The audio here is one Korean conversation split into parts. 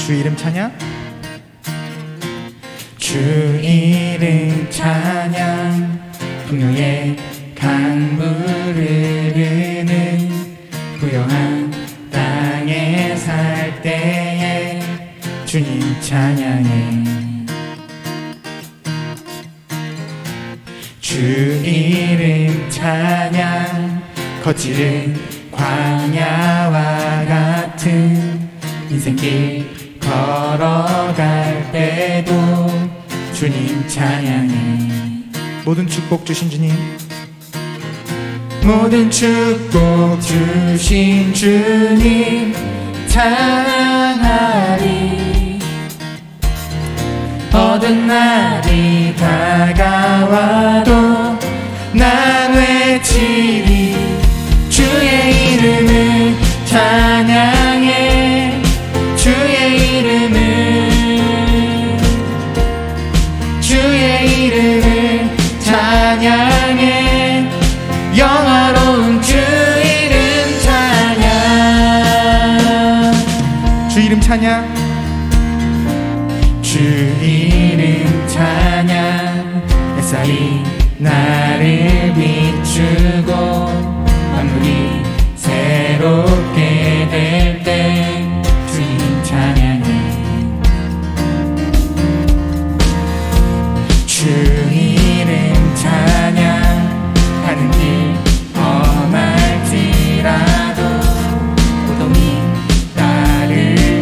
주 이름 찬양. 주 이름 찬양. 풍요의 강물을 흐르는 부요한 땅에 살 때에 주님 찬양해. 주 이름 찬양. 거칠은 광야와 같은 인생길 걸어갈 때도 주님 찬양해. 모든 축복 주신 주님, 모든 축복 주신 주님 찬양하리. 어두운 날이 다가와도 난 외치리. 주의 이름을 찬양해. 주의 이름을 찬양해. 영화로운 주 이름 찬양. 주 이름 찬양. 주 이름 찬양. 햇살이 나를 비추고 만물이 새롭게 될 때 주님 찬양해. 주 이름 찬양. 가는 길 험할지라도 고통이 따를지라도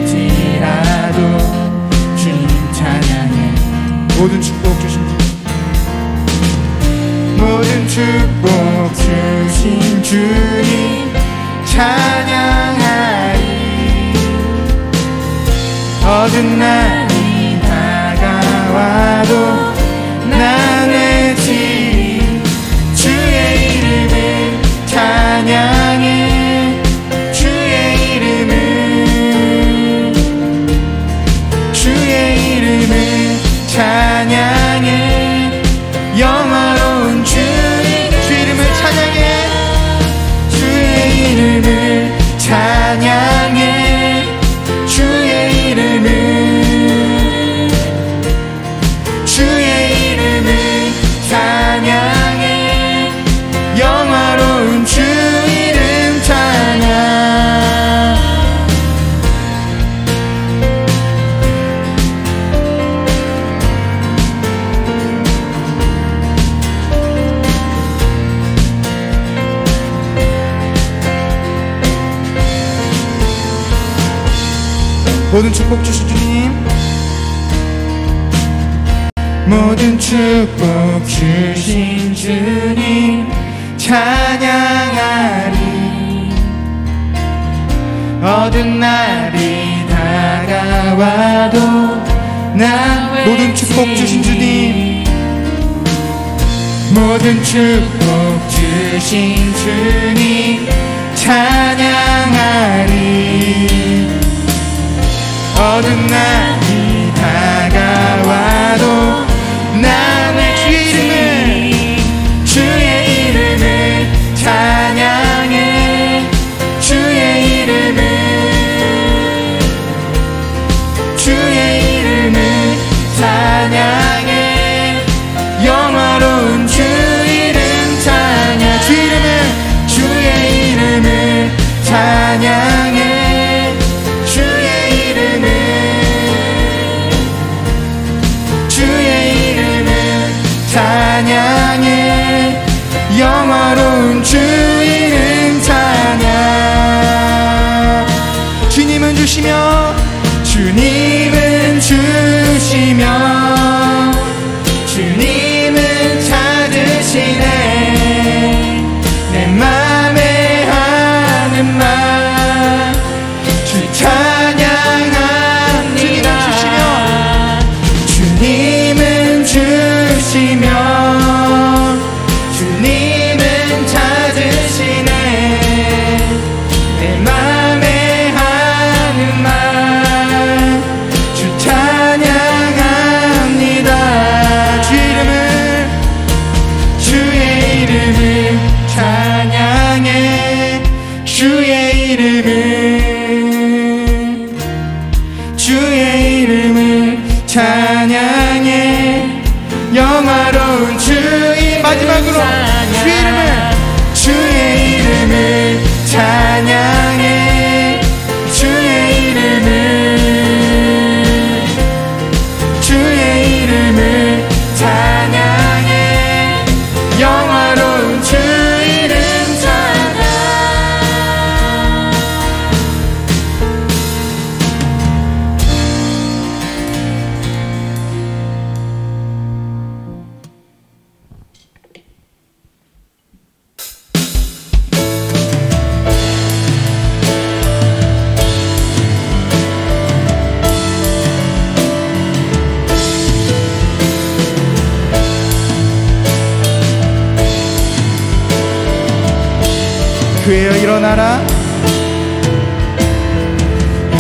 주님 찬양해. 모든 축복 주신 주님, 모든 축복 주신 주님 찬양하리. 어두운 날이 다가와도 난 외치리. 주의 이름을 찬양해. 주의 이름을 찬양해. 영화로운 주 이름을 찬양해. 주의 이름을 찬양해. 주의 이름을 찬양해. 영화로운 주 이름 찬양. 모든 축복 주신 주님, 모든 축복 주신 주님 찬양하리. 어두운 날이 다가와도 나 모든 축복 주신 주님, 모든 축복 주신 주님 찬양하리. 어두운 날이 다가와도 나의 주의 이름을 찬양해. 주의 이름을 찬양해. 영화로운 주 이름 찬양. 주의 이름을 찬양해. 찬양해. 영화로운 주 이름 찬양. 주님은 주시며, 주님은 주시며 주님은 찾으시네. 내 맘에 하는 말 주 찬양합니다. 주님은 주시며 주님은 찾으시네. 내 맘에 하는 말 주 찬양합니다. 주의 이름을 찬양해. 주의 이름을 교회여 일어나라.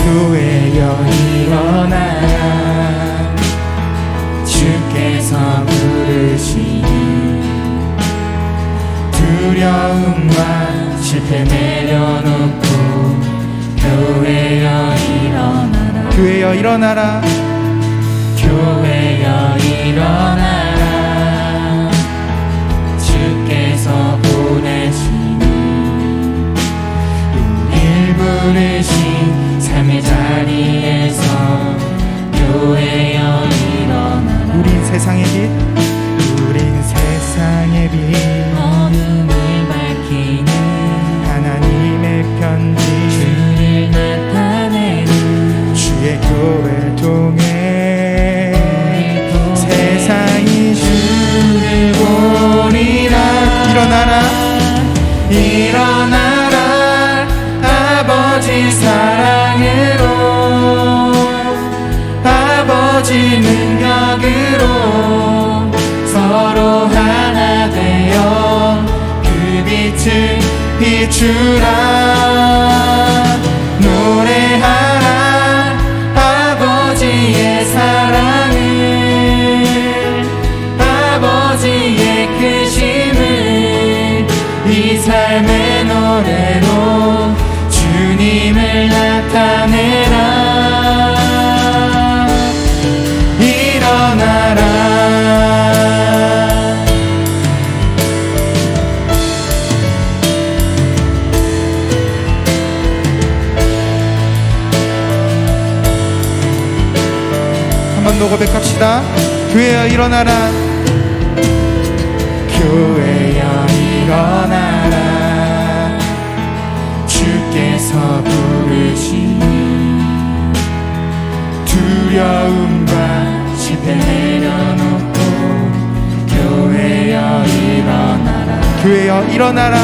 교회여 일어나라. 주께서 부르시니 두려움과 실패 내려놓고 교회여 일어나라. 교회여 일어나라. 교회여 일어나라. 주께서 보내시니 우릴 부르신 삶의 자리에서 교회여 일어나라. 우린 세상의 빛, 우린 세상의 빛, 어둠을 밝히는 하나님의 편지, 주를 나타내는 주의 교회를 통해 세상이 주를 보리라. 일어나라. 일어나라. 아버지 사랑으로, 아버지 능력으로 서로 하나 되어 그 빛을 비추라. 노래하라. 아버지의 사랑을, 아버지의 크심을 이 삶의 노래로 주님을 나타내라. 일어나라. 한 번 더 고백합시다. 교회여 일어나라. 교회여 일어나라. 주께서 부르시니 두려움과 실패 내려놓고 교회여 일어나라. 교회여 일어나라.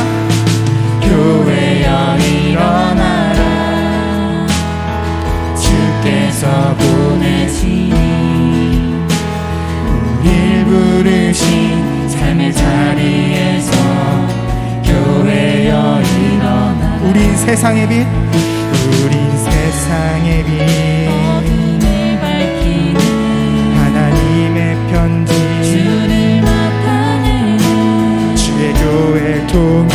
교회여 일어나라. 주께서 보내시니 우릴 부르신 삶의 자리에서 교회여 일어나라. 우린 세상의 빛, 우린 세상의 빛, 어둠을 밝히는 하나님의 편지, 주를 나타내는 주의 교회를 통해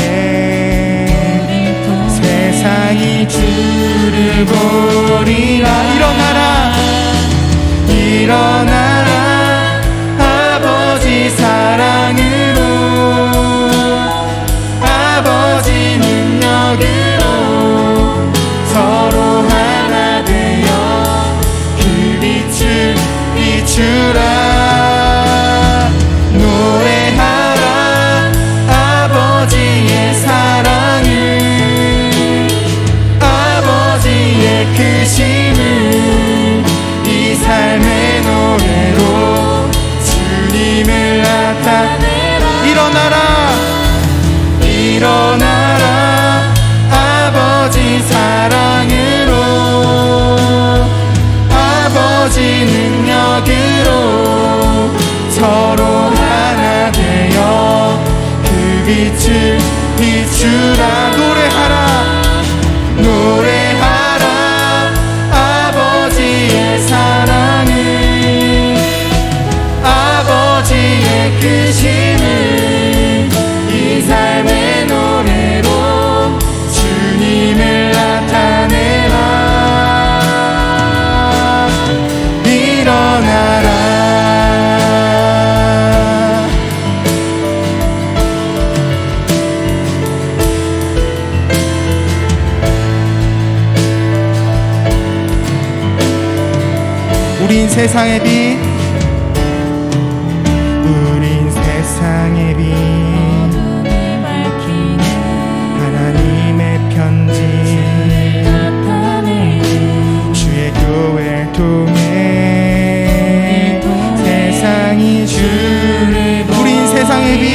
세상이 주를 보리라. 일어나라. 일어나라. 아버지 사랑으로, 아버지 능력으로 서로 하나 되어 그 빛을 비추라. 노래하라. 아버지의 사랑을, 아버지의 크심을 이 삶의 노래로 주님을 나타내라. 일어나라. 일어나라. 아버지 사랑으로, 아버지 능력으로 서로 하나 되어 그 빛을 비추라. 노래하라. 노래하라. 아버지의 사랑을, 아버지의 크심을 이 삶의 노래로 주님을 나타내라. 일어나라. 우린 세상의 빛, 우린 세상의 빛, 어둠을 밝히는 하나님의 편지, 나타내는 주의 교회를 통해 세상이 주를 보리라. 우린 세상의 빛,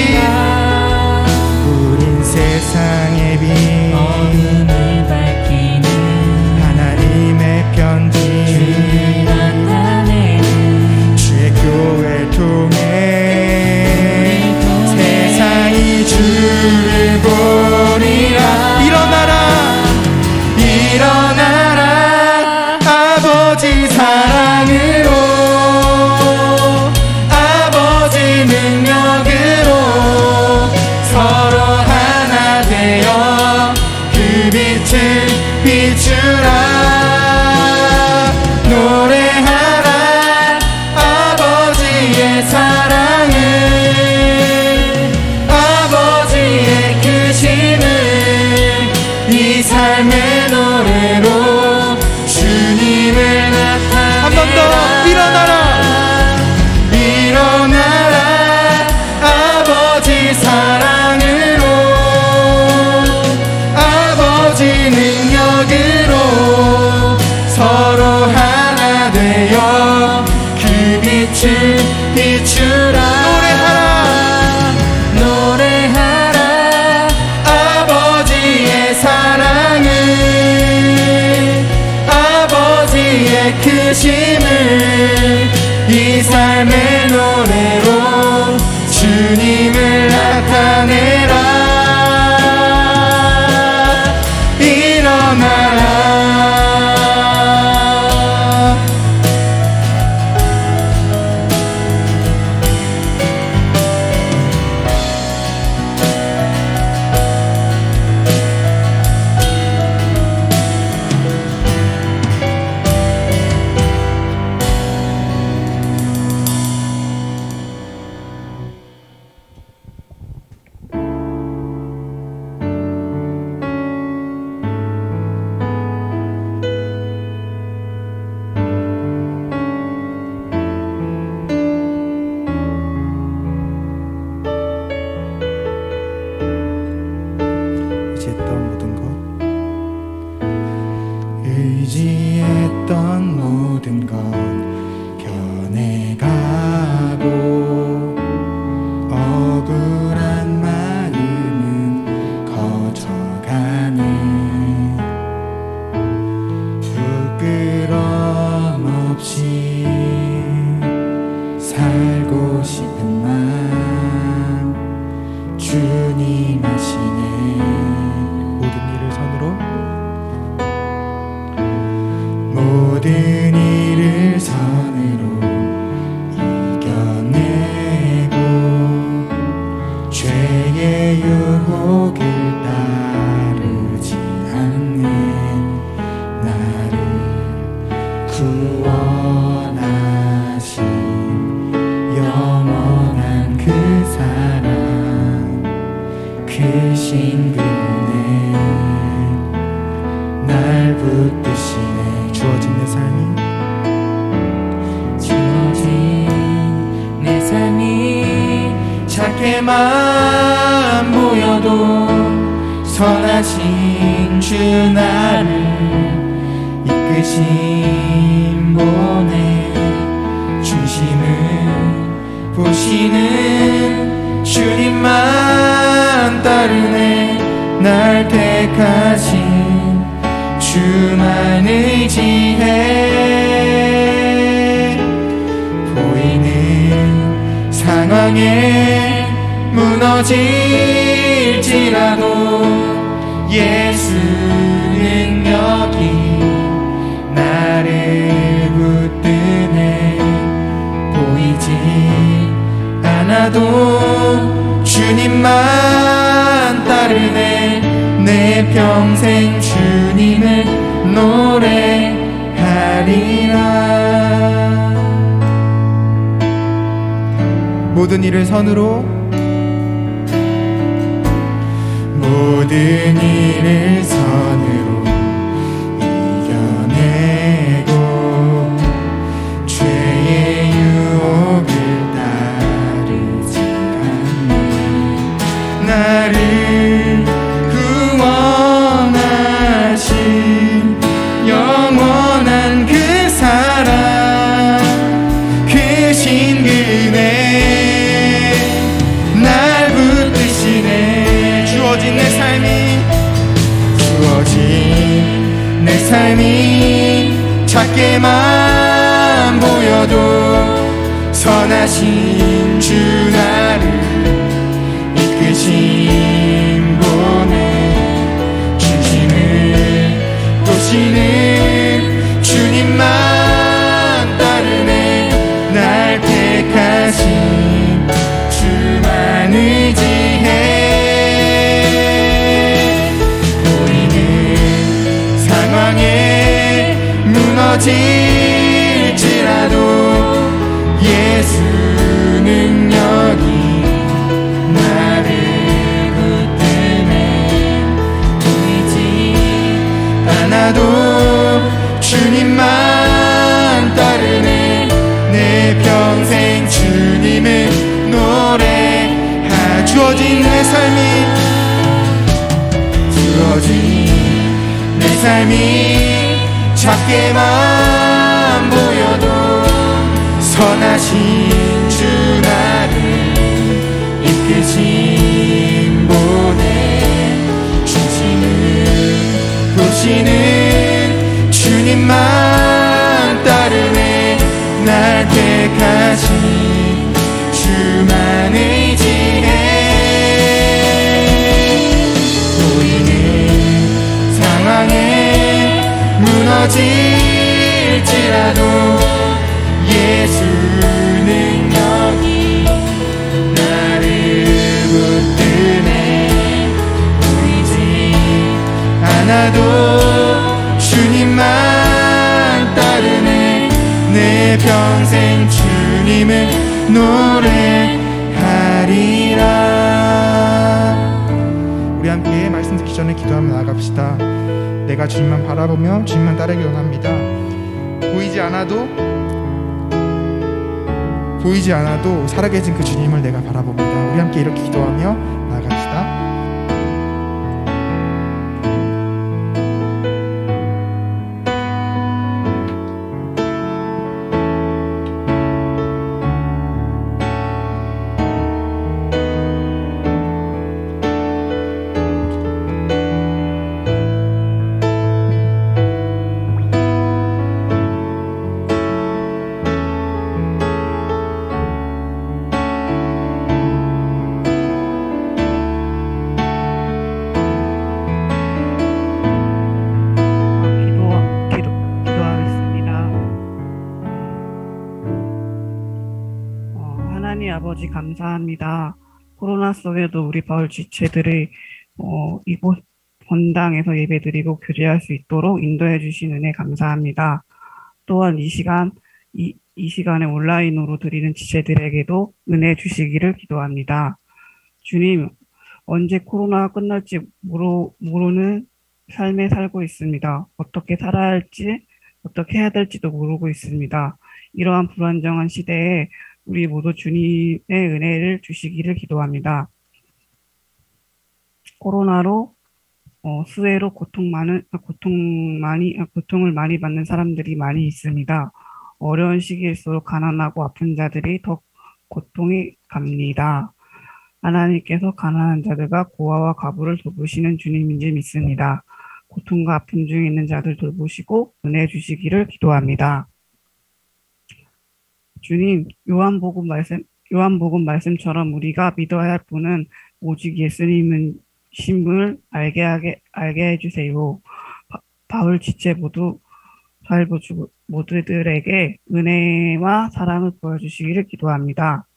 우린 세상의 빛, 어둠을 밝히는 하나님의 편지, 일어나라 아버지 사랑으로 아버지 능력으로 서로 하나 되어 그 빛을 비추라 노래하라 아버지의 사랑을 아버지의 크심을 이 삶의 노래로 주님을 나타내라 한 번 더 일어나라 일어나라 아버지 사랑으로 아버지 능력으로 서로 하나 되어 그 빛을 비추라 노래하라 아버지의 사랑을 아버지의 크심을 이 삶의 노래로 주님을 나타내라 일어나라 의지했던 모든 것 변해가고 억울한 마음은 커져가네 부끄럼 없이 살고 싶은 마음 주님 아시네 모든 일을 선으로 모든 일을 선으로 이겨내고 죄의 유혹을 따르지 않는 나를 구원하신 영원한 그 사랑 크신 그네 날 붙드시네 주어진 내 삶이 작게만 보여도 선하신 주 나를 이끄신 보내 중심을 보시는 주님만 따르네 날 택하신 주만 의지해 보이는 상황에 무너질지라도 예수 능력이 나를 붙드네 보이지 않아도 주님만 따르네 내 평생 주님을 노래하리라 모든 일을 선으로 모든 일을 선으로 이겨내고 죄의 유혹을 따르지 않네 나를 구원하신 영원한 그 사랑 크신 그네 날 붙드시네 주어진 내 삶이 작게만 보여도 선하신 주 나를 이끄신 분의 중심을 무너질지라도 예수 능력이 나를 붙드네. 보이지 않아도 주님만 따르네. 내 평생 주님을 노래하. 주어진 내 삶이 작게만 보여도 선하신 주 나를 이끄신 보내. 중심을 보시는 주님만 따르네. 날 택하신 주만 의지해. 보이는 상황에 무너질지라도 예수 능력이 나를 붙드네. 보이지 않아도 주님만 따르네. 내 평생 주님을 노래하리라. 우리 함께 말씀 듣기 전에 기도하며 나아갑시다. 내가 주님만 바라보며 주님만 따르기 원합니다. 보이지 않아도 살아계신 그 주님을 내가 바라봅니다. 우리 함께 이렇게 기도하며 나아갑시다. 아버지 감사합니다. 코로나 속에도 우리 바울 지체들이 이곳 본당에서 예배드리고 교제할 수 있도록 인도해 주신 은혜 감사합니다. 또한 이 시간에 온라인으로 드리는 지체들에게도 은혜 주시기를 기도합니다. 주님, 언제 코로나가 끝날지 모르는 삶에 살고 있습니다. 어떻게 살아야 할지, 어떻게 해야 될지도 모르고 있습니다. 이러한 불안정한 시대에 우리 모두 주님의 은혜를 주시기를 기도합니다. 코로나로 수해로 고통을 많이 받는 사람들이 많이 있습니다. 어려운 시기일수록 가난하고 아픈 자들이 더 고통이 갑니다. 하나님께서 가난한 자들과 고아와 과부를 돌보시는 주님인지 믿습니다. 고통과 아픔 중에 있는 자들 돌보시고 은혜 주시기를 기도합니다. 주님, 요한복음 말씀처럼 우리가 믿어야 할 분은 오직 예수님은 신분을 알게 해주세요. 바울 지체 모두들에게 은혜와 사랑을 보여주시기를 기도합니다.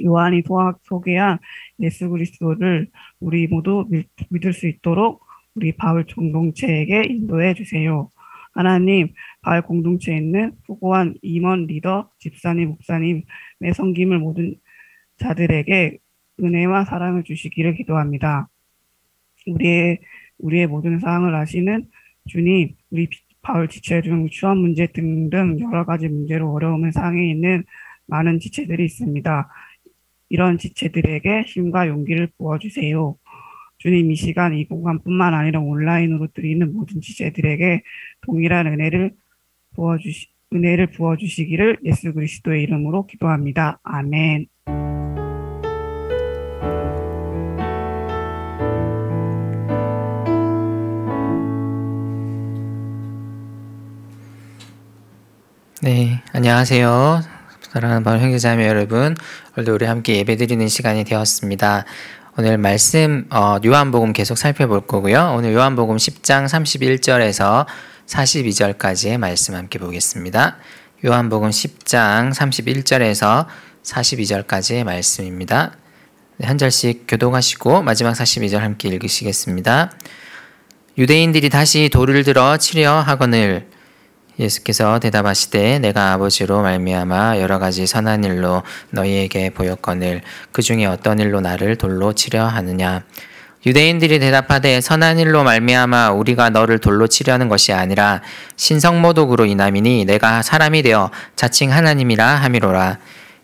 요한이 소개한 예수 그리스도를 우리 모두 믿을 수 있도록 우리 바울 공동체에게 인도해 주세요. 하나님, 바울 공동체에 있는 후고한 임원, 리더, 집사님, 목사님의 섬김을 모든 자들에게 은혜와 사랑을 주시기를 기도합니다. 우리의 모든 사항을 아시는 주님, 우리 바울 지체 중 취업 문제 등등 여러 가지 문제로 어려움을 상해 있는 많은 지체들이 있습니다. 이런 지체들에게 힘과 용기를 부어주세요. 주님, 이 시간 이 공간뿐만 아니라 온라인으로 드리는 모든 지체들에게 동일한 은혜를 부어주시기를 예수 그리스도의 이름으로 기도합니다. 아멘. 네, 안녕하세요. 사랑하는 바울 형제자매 여러분, 오늘도 우리 함께 예배드리는 시간이 되었습니다. 오늘 말씀 요한복음 계속 살펴볼 거고요. 오늘 요한복음 10장 31절에서 42절까지의 말씀 함께 보겠습니다. 요한복음 10장 31절에서 42절까지의 말씀입니다. 한 절씩 교독하시고 마지막 42절 함께 읽으시겠습니다. 유대인들이 다시 돌을 들어 치려 하거늘 예수께서 대답하시되 내가 아버지로 말미암아 여러 가지 선한 일로 너희에게 보였거늘 그 중에 어떤 일로 나를 돌로 치려 하느냐. 유대인들이 대답하되 선한 일로 말미암아 우리가 너를 돌로 치려는 것이 아니라 신성모독으로 인함이니 내가 사람이 되어 자칭 하나님이라 함이로라.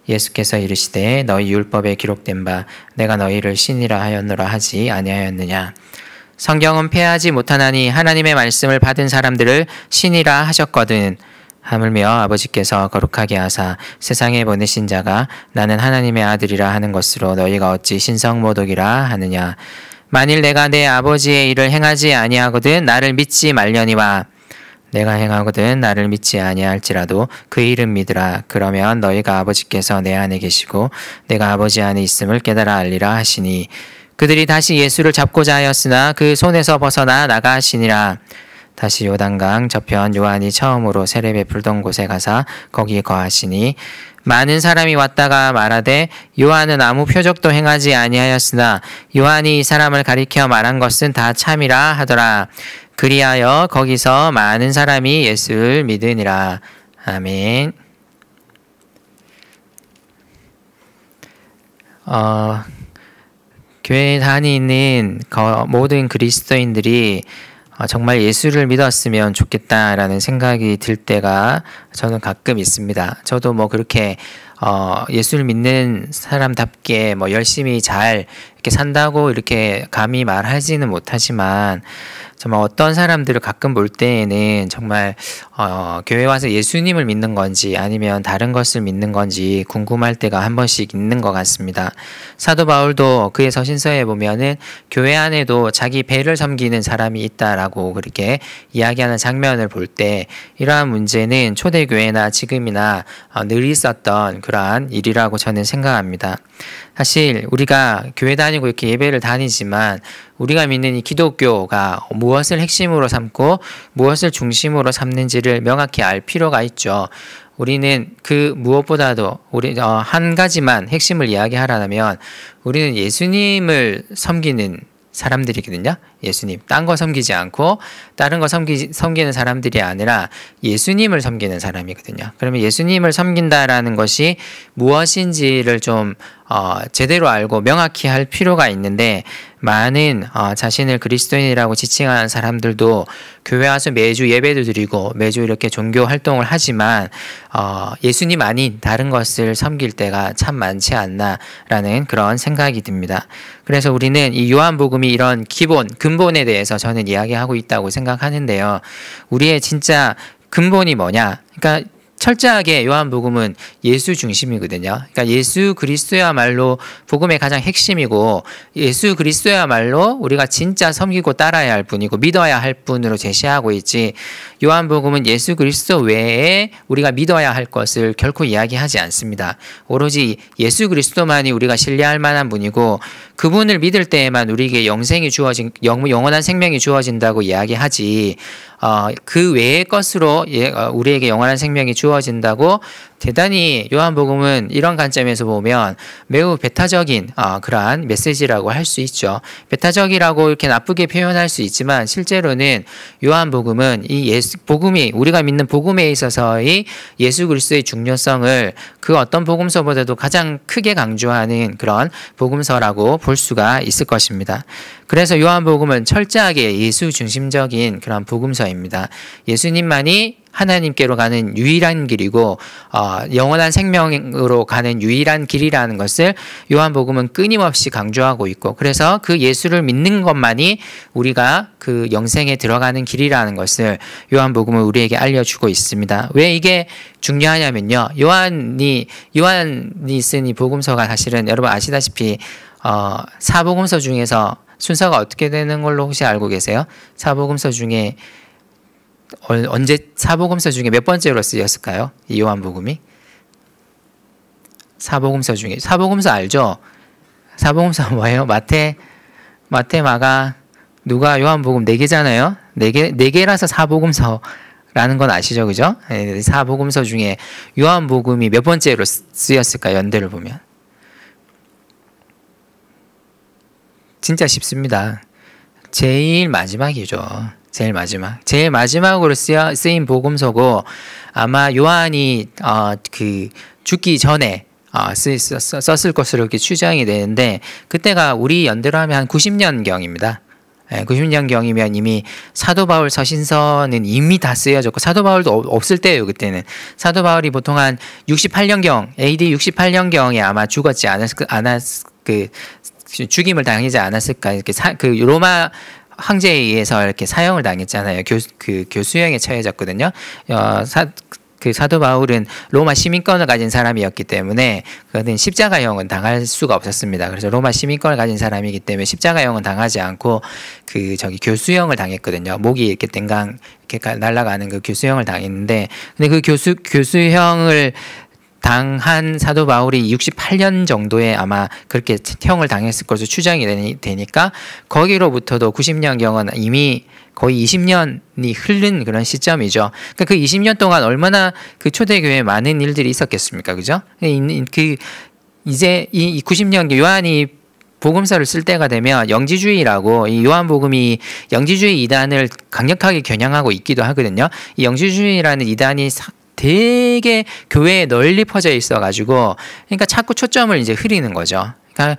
예수께서 이르시되 너희 율법에 기록된 바 내가 너희를 신이라 하였노라 하지 아니하였느냐. 성경은 폐하지 못하나니 하나님의 말씀을 받은 사람들을 신이라 하셨거든. 하물며 아버지께서 거룩하게 하사 세상에 보내신 자가 나는 하나님의 아들이라 하는 것으로 너희가 어찌 신성모독이라 하느냐. 만일 내가 내 아버지의 일을 행하지 아니하거든 나를 믿지 말려니와 내가 행하거든 나를 믿지 아니할지라도 그 이름 믿으라. 그러면 너희가 아버지께서 내 안에 계시고 내가 아버지 안에 있음을 깨달아 알리라 하시니 그들이 다시 예수를 잡고자 하였으나 그 손에서 벗어나 나가시니라. 다시 요단강 저편 요한이 처음으로 세례 베풀던 곳에 가사 거기 거하시니 많은 사람이 왔다가 말하되 요한은 아무 표적도 행하지 아니하였으나 요한이 이 사람을 가리켜 말한 것은 다 참이라 하더라. 그리하여 거기서 많은 사람이 예수를 믿으니라. 아멘. 교회 다니는 모든 그리스도인들이 정말 예수를 믿었으면 좋겠다라는 생각이 들 때가 저는 가끔 있습니다. 저도 뭐 그렇게 예수를 믿는 사람답게 뭐 열심히 잘 이렇게 산다고 이렇게 감히 말하지는 못하지만 정말 어떤 사람들을 가끔 볼 때에는 정말 교회 와서 예수님을 믿는 건지 아니면 다른 것을 믿는 건지 궁금할 때가 한 번씩 있는 것 같습니다. 사도 바울도 그의 서신서에 보면은 교회 안에도 자기 배를 섬기는 사람이 있다라고 그렇게 이야기하는 장면을 볼 때 이러한 문제는 초대교회나 지금이나 늘 있었던 그러한 일이라고 저는 생각합니다. 사실 우리가 교회 다니고 이렇게 예배를 다니지만 우리가 믿는 이 기독교가 무엇을 핵심으로 삼고 무엇을 중심으로 삼는지를 명확히 알 필요가 있죠. 우리는 그 무엇보다도 한 가지만 핵심을 이야기하라면 우리는 예수님을 섬기는 사람들이거든요. 예수님. 딴 거 섬기지 않고 다른 거 섬기는 사람들이 아니라 예수님을 섬기는 사람이거든요. 그러면 예수님을 섬긴다라는 것이 무엇인지를 좀 제대로 알고 명확히 할 필요가 있는데 많은 자신을 그리스도인이라고 지칭하는 사람들도 교회 와서 매주 예배도 드리고 매주 이렇게 종교 활동을 하지만 예수님 아닌 다른 것을 섬길 때가 참 많지 않나라는 그런 생각이 듭니다. 그래서 우리는 이 요한복음이 이런 근본에 대해서 저는 이야기하고 있다고 생각하는데요. 우리의 진짜 근본이 뭐냐? 그러니까 철저하게 요한복음은 예수 중심이거든요. 그러니까 예수 그리스도야말로 복음의 가장 핵심이고 예수 그리스도야말로 우리가 진짜 섬기고 따라야 할 분이고 믿어야 할 분으로 제시하고 있지 요한복음은 예수 그리스도 외에 우리가 믿어야 할 것을 결코 이야기하지 않습니다. 오로지 예수 그리스도만이 우리가 신뢰할 만한 분이고 그분을 믿을 때에만 우리에게 영원한 생명이 주어진다고 이야기하지 그 외의 것으로 우리에게 영원한 생명이 주어진다고 대단히 요한복음은 이런 관점에서 보면 매우 배타적인 그러한 메시지라고 할 수 있죠. 배타적이라고 이렇게 나쁘게 표현할 수 있지만 실제로는 요한복음은 이 복음이 우리가 믿는 복음에 있어서의 예수 그리스도의 중요성을 그 어떤 복음서보다도 가장 크게 강조하는 그런 복음서라고 볼 수가 있을 것입니다. 그래서 요한복음은 철저하게 예수 중심적인 그런 복음서입니다. 예수님만이 하나님께로 가는 유일한 길이고 영원한 생명으로 가는 유일한 길이라는 것을 요한복음은 끊임없이 강조하고 있고 그래서 그 예수를 믿는 것만이 우리가 그 영생에 들어가는 길이라는 것을 요한복음은 우리에게 알려주고 있습니다. 왜 이게 중요하냐면요. 요한이 쓴 이 복음서가 사실은 여러분 아시다시피 사복음서 중에서 순서가 어떻게 되는 걸로 혹시 알고 계세요? 사복음서 중에 언제 사복음서 중에 몇 번째로 쓰였을까요? 이 요한복음이? 사복음서 중에 사복음서 알죠? 사복음서 뭐예요? 마태, 마가, 누가, 요한복음 4개잖아요. 4개라서 사복음서라는 건 아시죠? 그죠? 사복음서 중에 요한복음이 몇 번째로 쓰였을까요? 연대를 보면. 진짜 쉽습니다. 제일 마지막이죠. 제일 마지막으로 쓰인 복음서고 아마 요한이 그 죽기 전에 썼을 것으로 이렇게 추정이 되는데 그때가 우리 연대로 하면 한 90년경입니다. 90년경이면 이미 사도 바울 서신서는 이미 다 쓰여졌고 사도 바울도 없을 때예요. 그때는 사도 바울이 보통 한 68년경 AD 68년경에 아마 죽었지 죽임을 당하지 않았을까. 이렇게 그 로마 황제에 의해서 이렇게 사형을 당했잖아요. 교수형에 처해졌거든요. 그 사도 바울은 로마 시민권을 가진 사람이었기 때문에 그는 십자가형은 당할 수가 없었습니다. 그래서 로마 시민권을 가진 사람이기 때문에 십자가형은 당하지 않고 교수형을 당했거든요. 목이 이렇게 땡강 이렇게 날아가는 그 교수형을 당했는데 근데 그 교수형을 당한 사도 바울이 68년 정도에 아마 그렇게 형을 당했을 것으로 추정이 되니까 거기로부터도 90년경은 이미 거의 20년이 흐른 그런 시점이죠. 그러니까 그 20년 동안 얼마나 그 초대교회에 많은 일들이 있었겠습니까? 그죠? 이제 이 90년 요한이 복음서를 쓸 때가 되면 영지주의라고 이 요한복음이 영지주의 이단을 강력하게 겨냥하고 있기도 하거든요. 이 영지주의라는 이단이 되게 교회에 널리 퍼져 있어가지고 그러니까 자꾸 초점을 이제 흐리는 거죠. 그러니까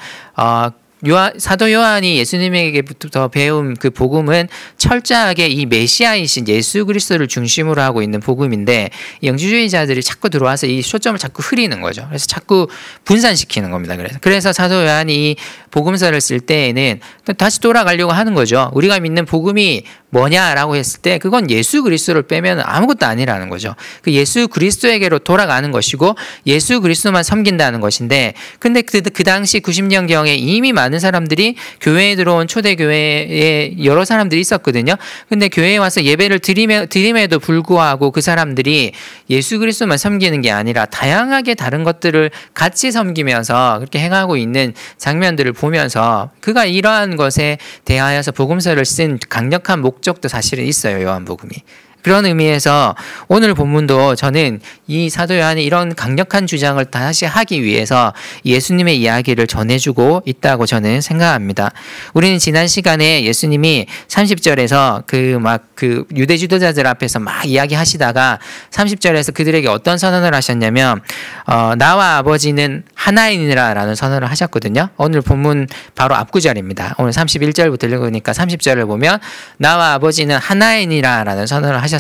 사도 요한이 예수님에게부터 배운 그 복음은 철저하게 이 메시아이신 예수 그리스도를 중심으로 하고 있는 복음인데 영지주의자들이 자꾸 들어와서 이 초점을 자꾸 흐리는 거죠. 그래서 자꾸 분산시키는 겁니다. 그래서 사도 요한이 이 복음서를 쓸 때에는 다시 돌아가려고 하는 거죠. 우리가 믿는 복음이 뭐냐라고 했을 때 그건 예수 그리스도를 빼면 아무것도 아니라는 거죠. 그 예수 그리스도에게로 돌아가는 것이고 예수 그리스도만 섬긴다는 것인데 근데 그 당시 90년경에 이미 많은 사람들이 교회에 들어온 초대교회에 여러 사람들이 있었거든요. 근데 교회에 와서 예배를 드림에도 불구하고 그 사람들이 예수 그리스도만 섬기는 게 아니라 다양하게 다른 것들을 같이 섬기면서 그렇게 행하고 있는 장면들을 보면서 그가 이러한 것에 대하여서 복음서를 쓴 강력한 목적도 사실은 있어요. 요한복음이. 그런 의미에서 오늘 본문도 저는 이 사도 요한이 이런 강력한 주장을 다시 하기 위해서 예수님의 이야기를 전해주고 있다고 저는 생각합니다. 우리는 지난 시간에 예수님이 30절에서 그 유대 지도자들 앞에서 막 이야기하시다가 30절에서 그들에게 어떤 선언을 하셨냐면 나와 아버지는 하나이니라 라는 선언을 하셨거든요. 오늘 본문 바로 앞구절입니다. 오늘 31절부터 읽으니까 30절을 보면 나와 아버지는 하나이니라 라는 선언을 하셨어요.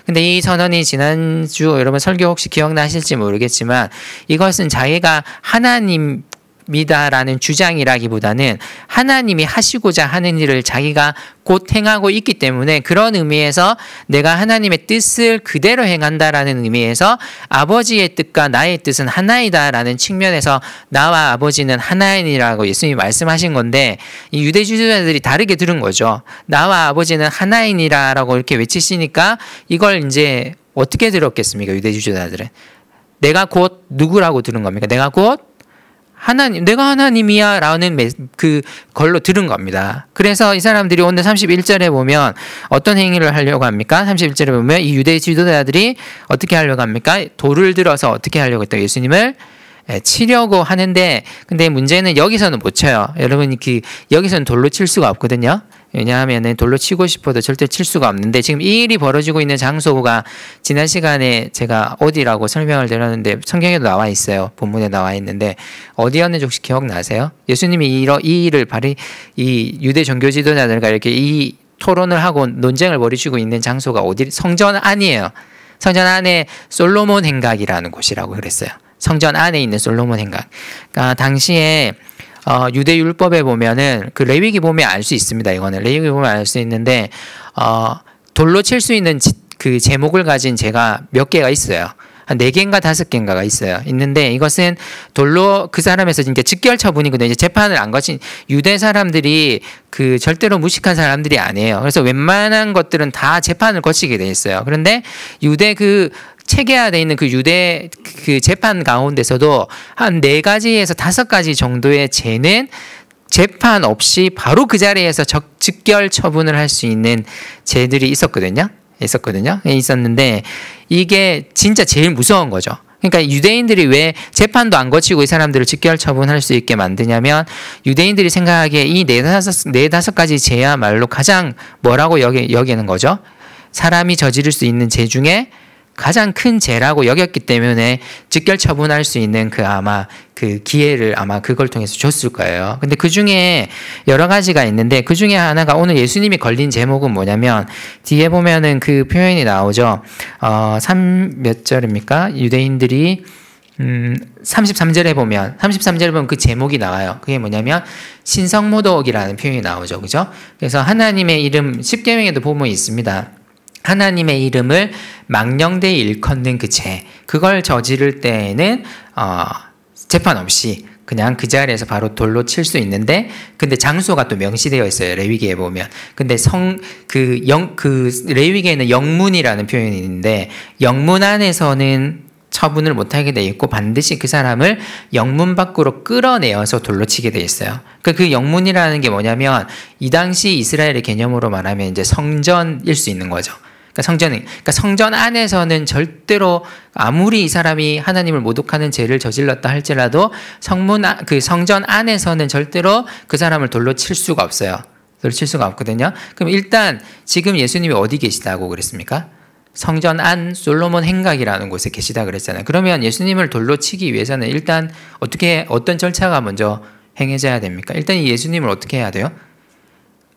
근데 이 선언이 지난주 여러분 설교 혹시 기억나실지 모르겠지만 이것은 자기가 하나님이다라는 주장이라기보다는 하나님이 하시고자 하는 일을 자기가 곧 행하고 있기 때문에 그런 의미에서 내가 하나님의 뜻을 그대로 행한다라는 의미에서 아버지의 뜻과 나의 뜻은 하나이다라는 측면에서 나와 아버지는 하나이니라고 예수님이 말씀하신 건데 이 유대 지도자들이 다르게 들은 거죠. 나와 아버지는 하나이니라라고 이렇게 외치시니까 이걸 이제 어떻게 들었겠습니까? 유대 지도자들은 내가 곧 누구라고 들은 겁니까? 내가 곧 내가 하나님이야 라는 그 걸로 들은 겁니다. 그래서 이 사람들이 오늘 31절에 보면 어떤 행위를 하려고 합니까? 31절에 보면 이 유대 지도자들이 어떻게 하려고 합니까? 돌을 들어서 어떻게 하려고 했다? 예수님을 치려고 하는데 근데 문제는 여기서는 못 쳐요. 여러분 여기서는 돌로 칠 수가 없거든요. 왜냐하면 돌로 치고 싶어도 절대 칠 수가 없는데 지금 이 일이 벌어지고 있는 장소가 지난 시간에 제가 어디라고 설명을 드렸는데 성경에도 나와 있어요. 본문에 나와 있는데 어디였는지 혹시 기억나세요? 예수님이 이 일을 이 유대 종교 지도자들과 이렇게 이 토론을 하고 논쟁을 벌이시고 있는 장소가 어디? 성전 안이에요. 성전 안에 솔로몬 행각이라는 곳이라고 그랬어요. 성전 안에 있는 솔로몬 행각. 그러니까 당시에 유대 율법에 보면은 그 레위기 보면 알 수 있습니다. 이거는 레위기 보면 알 수 있는데 돌로 칠 수 있는 그 제목을 가진 제가 몇 개가 있어요. 한 4개인가 5개인가가 있어요. 있는데 이것은 돌로 그 사람에서 이제 직결 처분이거든요. 이제 재판을 안 거친 유대 사람들이 그 절대로 무식한 사람들이 아니에요. 그래서 웬만한 것들은 다 재판을 거치게 돼 있어요. 그런데 유대 체계화되어 있는 그 유대 그 재판 가운데서도 한 4가지에서 5가지 정도의 죄는 재판 없이 바로 그 자리에서 직결 처분을 할 수 있는 죄들이 있었거든요. 있었는데 이게 진짜 제일 무서운 거죠. 그러니까 유대인들이 왜 재판도 안 거치고 이 사람들을 직결 처분할 수 있게 만드냐면 유대인들이 생각하기에 이 네다섯 가지 죄야말로 가장 뭐라고 여기는 거죠? 사람이 저지를 수 있는 죄 중에 가장 큰 죄라고 여겼기 때문에 직결 처분할 수 있는 아마 그 기회를 아마 그걸 통해서 줬을 거예요. 근데 그 중에 여러 가지가 있는데 그 중에 하나가 오늘 예수님이 걸린 제목은 뭐냐면 뒤에 보면은 그 표현이 나오죠. 3몇 절입니까? 유대인들이 33절에 보면 그 제목이 나와요. 그게 뭐냐면 신성모독이라는 표현이 나오죠. 그죠? 그래서 하나님의 이름 10계명에도 보면 있습니다. 하나님의 이름을 망령되이 일컫는 그 죄, 그걸 저지를 때에는 재판 없이 그냥 그 자리에서 바로 돌로 칠 수 있는데, 근데 장소가 또 명시되어 있어요. 레위기에 보면. 근데 레위기에는 영문이라는 표현이 있는데 영문 안에서는 처분을 못하게 돼 있고 반드시 그 사람을 영문 밖으로 끌어내어서 돌로 치게 돼 있어요. 그 영문이라는 게 뭐냐면 이 당시 이스라엘의 개념으로 말하면 이제 성전일 수 있는 거죠. 그러니까 성전 안에서는 절대로 아무리 이 사람이 하나님을 모독하는 죄를 저질렀다 할지라도 성전 안에서는 절대로 그 사람을 돌로 칠 수가 없어요. 돌로 칠 수가 없거든요. 그럼 일단 지금 예수님이 어디 계시다고 그랬습니까? 성전 안 솔로몬 행각이라는 곳에 계시다 그랬잖아요. 그러면 예수님을 돌로 치기 위해서는 일단 어떤 절차가 먼저 행해져야 됩니까? 일단 이 예수님을 어떻게 해야 돼요?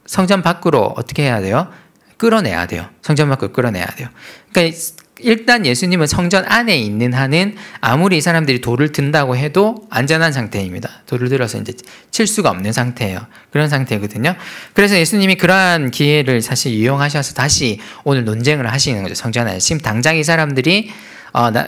성전 밖으로 어떻게 해야 돼요? 끌어내야 돼요. 성전 밖으로 끌어내야 돼요. 그러니까 일단 예수님은 성전 안에 있는 한은 아무리 이 사람들이 돌을 든다고 해도 안전한 상태입니다. 돌을 들어서 이제 칠 수가 없는 상태예요. 그런 상태거든요. 그래서 예수님이 그러한 기회를 사실 이용하셔서 다시 오늘 논쟁을 하시는 거죠. 성전 안에. 지금 당장 이 사람들이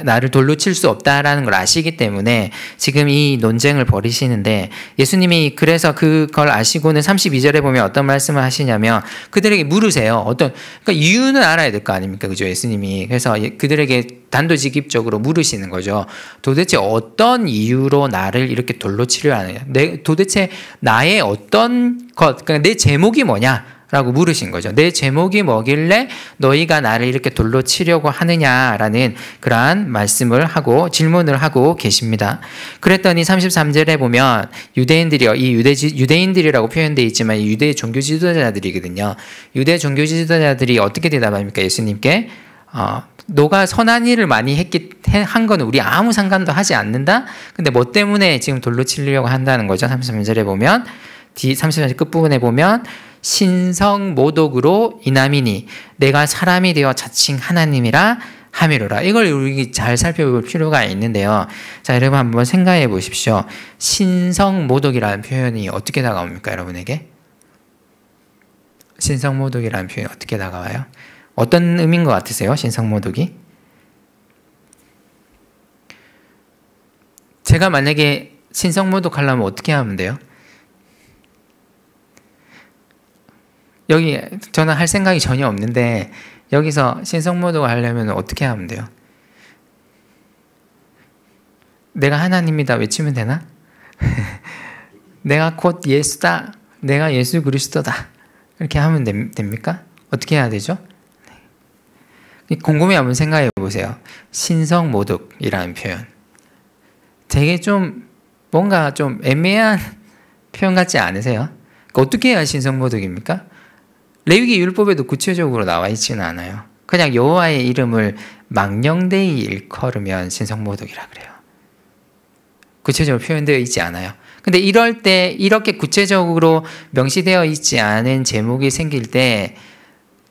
나를 돌로 칠 수 없다라는 걸 아시기 때문에 지금 이 논쟁을 벌이시는데, 예수님이 그래서 그걸 아시고는 32절에 보면 어떤 말씀을 하시냐면 그들에게 물으세요. 그러니까 이유는 알아야 될 거 아닙니까? 그죠? 예수님이. 그래서 그들에게 단도직입적으로 물으시는 거죠. 도대체 어떤 이유로 나를 이렇게 돌로 치려 하느냐? 도대체 나의 어떤 그러니까 내 제목이 뭐냐? 라고 물으신 거죠. 내 제목이 뭐길래 너희가 나를 이렇게 돌로 치려고 하느냐라는 그러한 말씀을 하고 질문을 하고 계십니다. 그랬더니 33절에 보면 유대인들이라고 표현되어 있지만 유대 종교 지도자들이거든요. 유대 종교 지도자들이 어떻게 대답합니까? 예수님께 너가 선한 일을 많이 한 거는 우리 아무 상관도 하지 않는다? 근데 뭐 때문에 지금 돌로 치려고 한다는 거죠? 33절에 보면 33절 끝부분에 보면 신성모독으로 인함이니 내가 사람이 되어 자칭 하나님이라 함이로라. 이걸 우리 잘 살펴볼 필요가 있는데요. 자, 여러분 한번 생각해 보십시오. 신성모독이라는 표현이 어떻게 다가옵니까? 여러분에게? 신성모독이라는 표현이 어떻게 다가와요? 어떤 의미인 것 같으세요? 신성모독이? 제가 만약에 신성모독 하려면 어떻게 하면 돼요? 여기 저는 할 생각이 전혀 없는데 여기서 신성모독을 하려면 어떻게 하면 돼요? 내가 하나님이다 외치면 되나? 내가 곧 예수다. 내가 예수 그리스도다. 이렇게 하면 됩니까? 어떻게 해야 되죠? 곰곰이 한번 생각해 보세요. 신성모독이라는 표현. 되게 좀 뭔가 좀 애매한 표현 같지 않으세요? 어떻게 해야 신성모독입니까? 레위기 율법에도 구체적으로 나와 있지는 않아요. 그냥 여호와의 이름을 망령되이 일컬으면 신성모독이라 그래요. 구체적으로 표현되어 있지 않아요. 근데 이럴 때 이렇게 구체적으로 명시되어 있지 않은 제목이 생길 때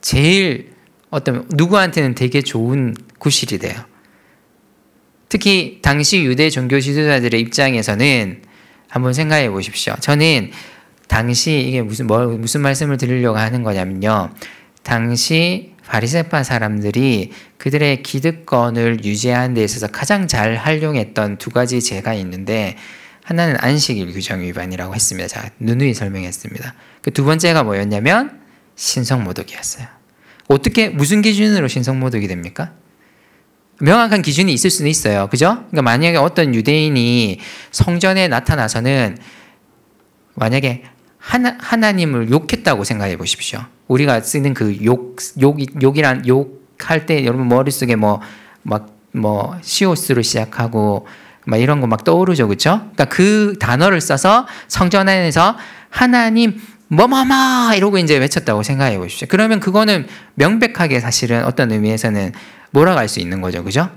제일 누구한테는 되게 좋은 구실이 돼요. 특히 당시 유대 종교 지도자들의 입장에서는 한번 생각해 보십시오. 저는 당시 이게 무슨 말씀을 드리려고 하는 거냐면요. 당시 바리새파 사람들이 그들의 기득권을 유지하는 데 있어서 가장 잘 활용했던 두 가지 죄가 있는데, 하나는 안식일 규정 위반이라고 했습니다. 자, 누누이 설명했습니다. 그 두 번째가 뭐였냐면 신성모독이었어요. 무슨 기준으로 신성모독이 됩니까? 명확한 기준이 있을 수는 있어요. 그죠? 그러니까 만약에 어떤 유대인이 성전에 나타나서는 만약에 하나님을 욕했다고 생각해 보십시오. 우리가 쓰는 그 욕할 때 여러분 머릿속에 막 뭐 시오스로 시작하고 막 이런 거 막 떠오르죠, 그렇죠? 그러니까 그 단어를 써서 성전 안에서 하나님 뭐뭐뭐 이러고 이제 외쳤다고 생각해 보십시오. 그러면 그거는 명백하게 사실은 어떤 의미에서는 몰아갈 수 있는 거죠, 그죠?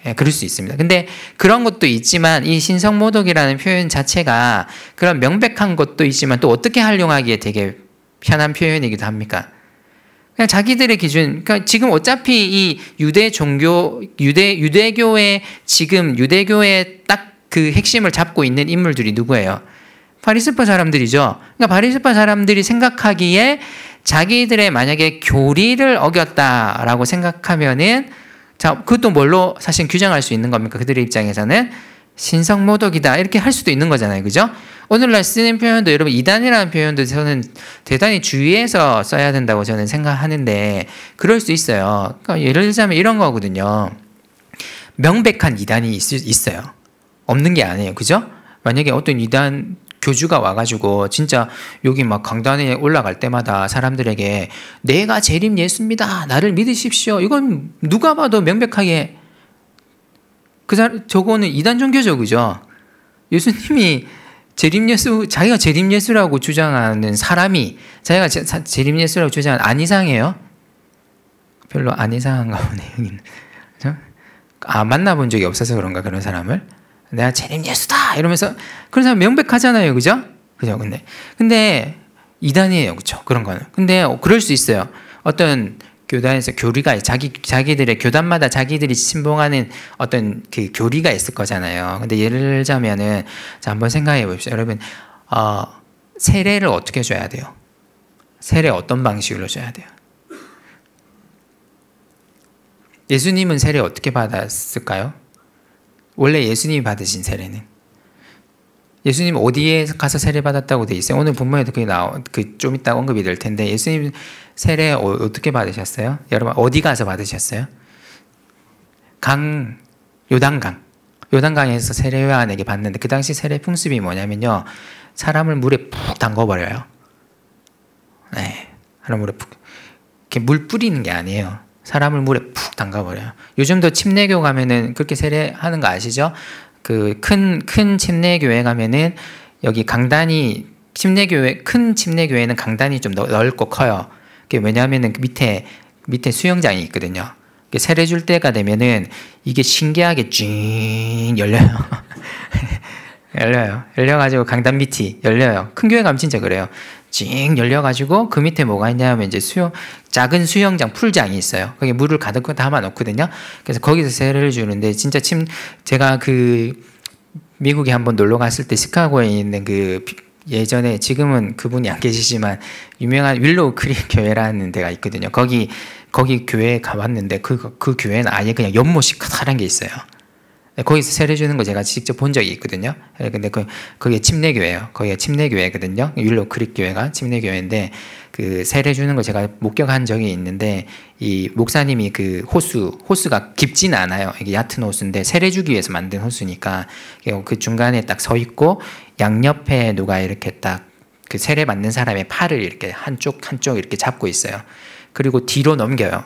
예, 그럴 수 있습니다. 근데 그런 것도 있지만 이 신성모독이라는 표현 자체가 그런 명백한 것도 있지만 또 어떻게 활용하기에 되게 편한 표현이기도 합니까? 그냥 자기들의 기준, 그러니까 지금 어차피 이 유대 종교, 유대교의 지금 유대교의 딱 그 핵심을 잡고 있는 인물들이 누구예요? 바리새파 사람들이죠. 그러니까 바리새파 사람들이 생각하기에 자기들의 만약에 교리를 어겼다라고 생각하면은 자, 그것도 뭘로 사실 규정할 수 있는 겁니까? 그들의 입장에서는 신성모독이다 이렇게 할 수도 있는 거잖아요, 그죠? 오늘날 쓰는 표현도 여러분 이단이라는 표현도 저는 대단히 주의해서 써야 된다고 저는 생각하는데 그럴 수 있어요. 그러니까 예를 들자면 이런 거거든요. 명백한 이단이 있어요. 없는 게 아니에요, 그죠? 만약에 어떤 이단 교주가 와가지고 진짜 여기 막 강단에 올라갈 때마다 사람들에게 내가 재림 예수입니다. 나를 믿으십시오. 이건 누가 봐도 명백하게 저거는 이단 종교죠, 그죠? 예수님이 재림 예수, 자기가 재림 예수라고 주장하는 사람이 자기가 재림 예수라고 주장하는 안 이상해요? 별로 안 이상한가 보네요, 여기는. 그죠? 만나본 적이 없어서 그런가 그런 사람을? 내가 재림 예수다 이러면서 그런 사람 명백하잖아요, 그죠? 그죠? 근데 이단이에요, 그죠? 그런 거는. 근데 그럴 수 있어요. 어떤 교단에서 교리가 자기들의 교단마다 자기들이 신봉하는 어떤 그 교리가 있을 거잖아요. 근데 예를 들자면은 자 한번 생각해 봅시다, 여러분. 세례를 어떻게 줘야 돼요? 세례 어떤 방식으로 줘야 돼요? 예수님은 세례 어떻게 받았을까요? 원래 예수님이 받으신 세례는 예수님 어디에 가서 세례 받았다고 돼 있어요? 오늘 본문에도 그게 좀 이따 언급이 될 텐데 예수님 세례 어떻게 받으셨어요? 여러분 어디 가서 받으셨어요? 요단강에서 세례 요한에게 받는데 그 당시 세례 풍습이 뭐냐면요, 사람을 물에 푹 담궈버려요. 네, 사람 물에 푹 이렇게 물 뿌리는 게 아니에요. 사람을 물에 푹 담가버려요. 요즘도 침례교 가면은 그렇게 세례하는 거 아시죠? 그 큰 침례교회 가면은 여기 강단이 큰 침례교회는 강단이 좀 넓고 커요. 그게 왜냐하면은 밑에 수영장이 있거든요. 세례 줄 때가 되면은 이게 신기하게 쭉 열려요. 열려가지고 강단 밑이 열려요. 큰 교회 가면 진짜 그래요. 찡 열려가지고 그 밑에 뭐가 있냐면 이제 작은 수영장 풀장이 있어요. 거기 물을 가득 담아 놓거든요. 그래서 거기서 세례를 주는데 진짜 제가 그 미국에 한번 놀러 갔을 때 시카고에 있는 그 예전에 지금은 그분이 안 계시지만 유명한 윌로우 크릭 교회라는 데가 있거든요. 거기 교회에 가봤는데 그 교회는 아예 그냥 연못이 커다란 게 있어요. 거기서 세례 주는 거 제가 직접 본 적이 있거든요. 근데 거기에 침례교회예요. 거기가 침례교회거든요. 윌로우 크릭 교회가 침례교회인데 그 세례 주는 거 제가 목격한 적이 있는데 이 목사님이 그 호수가 깊지는 않아요. 이게 얕은 호수인데 세례 주기 위해서 만든 호수니까 그 중간에 딱 서 있고 양옆에 누가 이렇게 딱 그 세례 받는 사람의 팔을 이렇게 한쪽 이렇게 잡고 있어요. 그리고 뒤로 넘겨요.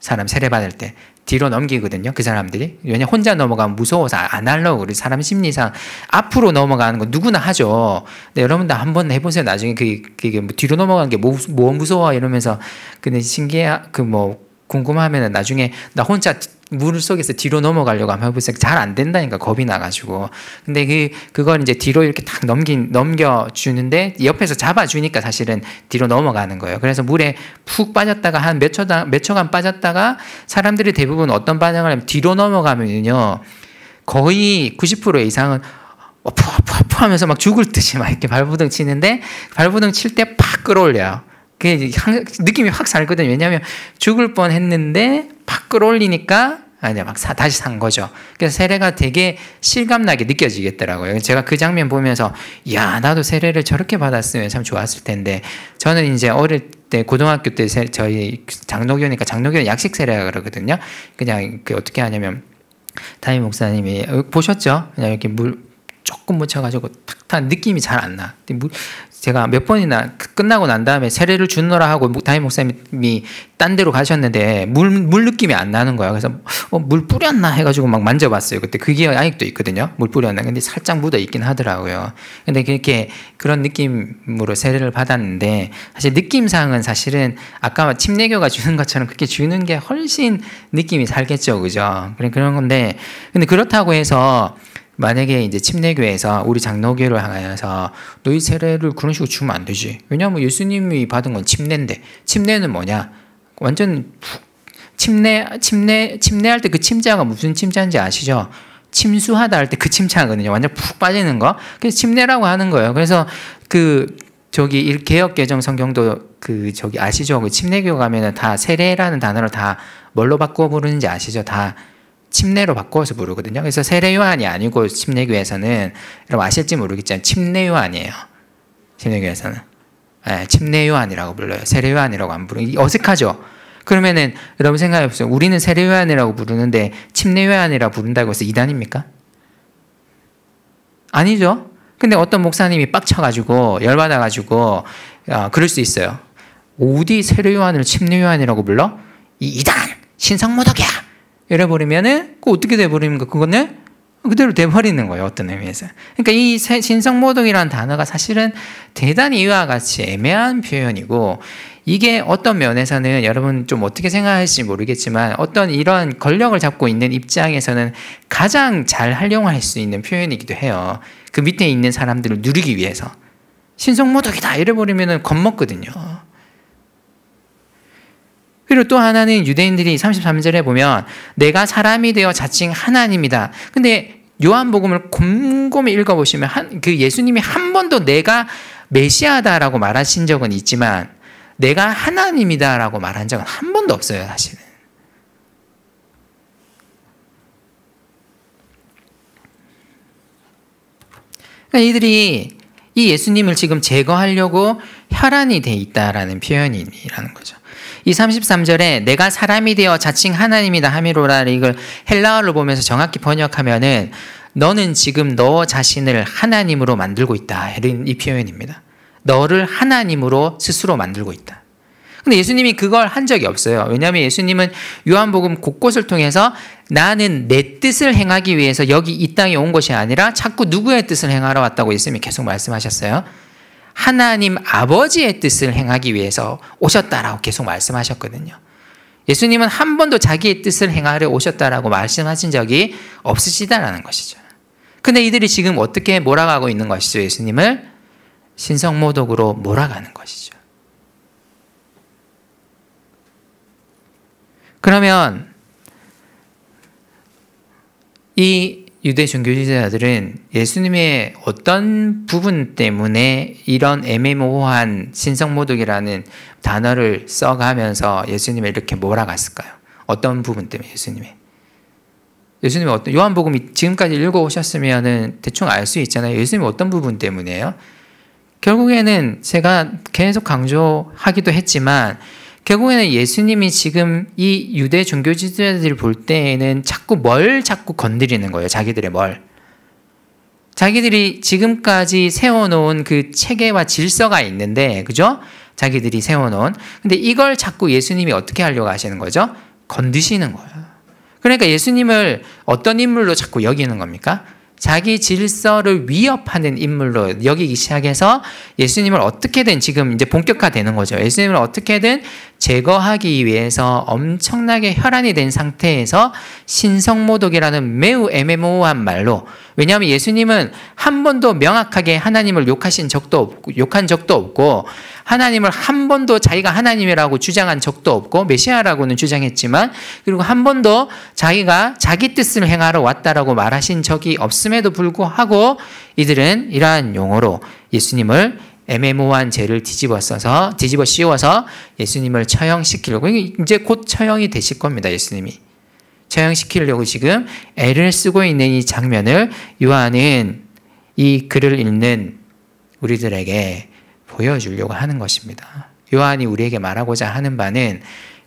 사람 세례 받을 때 뒤로 넘기거든요, 그 사람들이. 왜냐 혼자 넘어가면 무서워서 안 하려고. 우리 사람 심리상 앞으로 넘어가는 거 누구나 하죠. 근데 여러분들 한번 해보세요. 나중에 그게 뭐 뒤로 넘어가는 게 뭐 무서워 이러면서. 근데 궁금하면은 나중에 나 혼자 물 속에서 뒤로 넘어가려고 하면 해보세요. 잘 안 된다니까, 겁이 나가지고. 근데 그걸 이제 뒤로 이렇게 딱 넘겨주는데 옆에서 잡아주니까 사실은 뒤로 넘어가는 거예요. 그래서 물에 푹 빠졌다가 한 몇 초간 빠졌다가 사람들이 대부분 어떤 반응을 하면 뒤로 넘어가면요, 거의 90% 이상은 푸 하면서 막 죽을 듯이 막 이렇게 발부둥 치는데 발부둥 칠 때 팍 끌어올려요. 그게 느낌이 확 살거든요. 왜냐하면 죽을 뻔 했는데 팍 끌어올리니까 다시 산 거죠. 그래서 세례가 되게 실감나게 느껴지겠더라고요. 제가 그 장면 보면서 야, 나도 세례를 저렇게 받았으면 참 좋았을 텐데. 저는 이제 어릴 때 고등학교 때 저희 장로교니까 장로교는 약식 세례라 그러거든요. 그냥 어떻게 하냐면 담임 목사님이 보셨죠? 그냥 이렇게 물 조금 묻혀가지고 탁탁 느낌이 잘 안 나. 제가 몇 번이나 끝나고 난 다음에 세례를 주노라 하고 담임 목사님이 딴 데로 가셨는데 물 느낌이 안 나는 거야. 그래서 물 뿌렸나 해가지고 막 만져봤어요. 그때 그게 아직도 있거든요. 물 뿌렸나. 근데 살짝 묻어 있긴 하더라고요. 근데 그렇게 그런 느낌으로 세례를 받았는데 사실 느낌상은 사실은 아까 침례교가 주는 것처럼 그렇게 주는 게 훨씬 느낌이 살겠죠, 그죠? 그런 건데 근데 그렇다고 해서 만약에 이제 침례교에서 우리 장로교를 향하여서 너희 세례를 그런 식으로 주면 안 되지. 왜냐하면 예수님이 받은 건 침례인데 침례는 뭐냐? 완전 침례할 때 그 침자가 무슨 침자인지 아시죠? 침수하다 할 때 그 침자거든요. 완전 푹 빠지는 거. 그래서 침례라고 하는 거예요. 그래서 저기 개역개정 성경도 저기 아시죠? 그 침례교 가면은 다 세례라는 단어를 다 뭘로 바꿔 부르는지 아시죠? 다 침례로 바꿔서 부르거든요. 그래서 세례 요한이 아니고 침례교에서는 여러분 아실지 모르겠지만 침례 요한이에요. 침례교에서는 침례 요한이라고 불러요. 세례 요한이라고 안 부르고 어색하죠. 그러면은 여러분 생각해 보세요. 우리는 세례 요한이라고 부르는데 침례 요한이라고 부른다고 해서 이단입니까? 아니죠. 근데 어떤 목사님이 빡쳐가지고 열받아가지고 그럴 수 있어요. 어디 세례 요한을 침례 요한이라고 불러? 이 이단 신성모독이야. 이래버리면은 어떻게 돼버립니까? 그거는 그대로 돼버리는 거예요. 어떤 의미에서. 그러니까 이 신성모독이라는 단어가 사실은 대단히 이와 같이 애매한 표현이고 이게 어떤 면에서는 여러분 좀 어떻게 생각할지 모르겠지만 어떤 이런 권력을 잡고 있는 입장에서는 가장 잘 활용할 수 있는 표현이기도 해요. 그 밑에 있는 사람들을 누리기 위해서. 신성모독이다 이래버리면은 겁먹거든요. 그리고 또 하나는 유대인들이 33절에 보면 내가 사람이 되어 자칭 하나님이다. 근데 요한복음을 곰곰이 읽어보시면 그 예수님이 한 번도 내가 메시아다라고 말하신 적은 있지만 내가 하나님이다라고 말한 적은 한 번도 없어요, 사실은. 그러니까 이들이 이 예수님을 지금 제거하려고 혈안이 돼 있다라는 표현이라는 거죠. 이 33절에 내가 사람이 되어 자칭 하나님이다 하미로라 이걸 헬라어를 보면서 정확히 번역하면은 너는 지금 너 자신을 하나님으로 만들고 있다. 이런 이 표현입니다. 너를 하나님으로 스스로 만들고 있다. 근데 예수님이 그걸 한 적이 없어요. 왜냐하면 예수님은 요한복음 곳곳을 통해서 나는 내 뜻을 행하기 위해서 여기 이 땅에 온 것이 아니라 자꾸 누구의 뜻을 행하러 왔다고 예수님이 계속 말씀하셨어요. 하나님 아버지의 뜻을 행하기 위해서 오셨다라고 계속 말씀하셨거든요. 예수님은 한 번도 자기의 뜻을 행하려 오셨다라고 말씀하신 적이 없으시다라는 것이죠. 근데 이들이 지금 어떻게 몰아가고 있는 것이죠? 예수님을 신성모독으로 몰아가는 것이죠. 그러면 이 유대 종교 지도자들은 예수님의 어떤 부분 때문에 이런 애매모호한 신성모독이라는 단어를 써가면서 예수님을 이렇게 몰아갔을까요? 어떤 부분 때문에 예수님이 어떤 요한복음이 지금까지 읽어오셨으면은 대충 알 수 있잖아요. 예수님이 어떤 부분 때문이에요? 결국에는 제가 계속 강조하기도 했지만 결국에는 예수님이 지금 이 유대 종교 지도자들을 볼 때에는 자꾸 건드리는 거예요. 자기들의 자기들이 지금까지 세워놓은 그 체계와 질서가 있는데, 그죠? 자기들이 세워놓은. 근데 이걸 자꾸 예수님이 어떻게 하려고 하시는 거죠? 건드시는 거예요. 그러니까 예수님을 어떤 인물로 자꾸 여기는 겁니까? 자기 질서를 위협하는 인물로 여기기 시작해서 예수님을 어떻게든 지금 이제 본격화되는 거죠. 예수님을 어떻게든 제거하기 위해서 엄청나게 혈안이 된 상태에서 신성모독이라는 매우 애매모호한 말로, 왜냐하면 예수님은 한 번도 명확하게 하나님을 욕한 적도 없고 하나님을 한 번도 자기가 하나님이라고 주장한 적도 없고 메시아라고는 주장했지만 그리고 한 번도 자기가 자기 뜻을 행하러 왔다라고 말하신 적이 없음에도 불구하고 이들은 이러한 용어로 예수님을 애매모호한 죄를 뒤집어 씌워서 예수님을 처형시키려고, 이제 곧 처형이 되실 겁니다. 예수님이 처형시키려고 지금 애를 쓰고 있는 이 장면을 요한은 이 글을 읽는 우리들에게 보여주려고 하는 것입니다. 요한이 우리에게 말하고자 하는 바는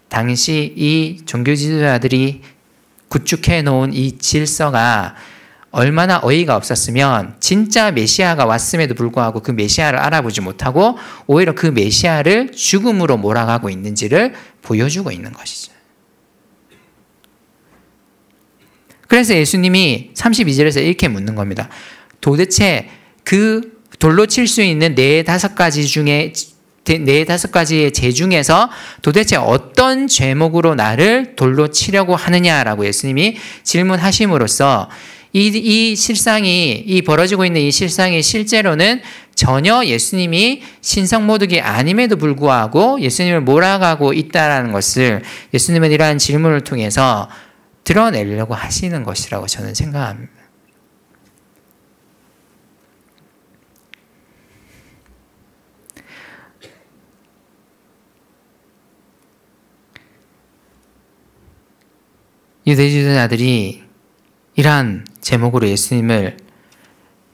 당시 이 종교 지도자들이 구축해 놓은 이 질서가 얼마나 어이가 없었으면 진짜 메시아가 왔음에도 불구하고 그 메시아를 알아보지 못하고 오히려 그 메시아를 죽음으로 몰아가고 있는지를 보여주고 있는 것이죠. 그래서 예수님이 32절에서 이렇게 묻는 겁니다. 도대체 그 돌로 칠 수 있는 4-5가지의 죄 중에서 도대체 어떤 죄목으로 나를 돌로 치려고 하느냐라고 예수님이 질문하심으로써 이 실상이, 이 벌어지고 있는 이 실상이 실제로는 전혀 예수님이 신성모독이 아님에도 불구하고 예수님을 몰아가고 있다는 것을 예수님은 이러한 질문을 통해서 드러내려고 하시는 것이라고 저는 생각합니다. 유대주의자들이 이러한 제목으로 예수님을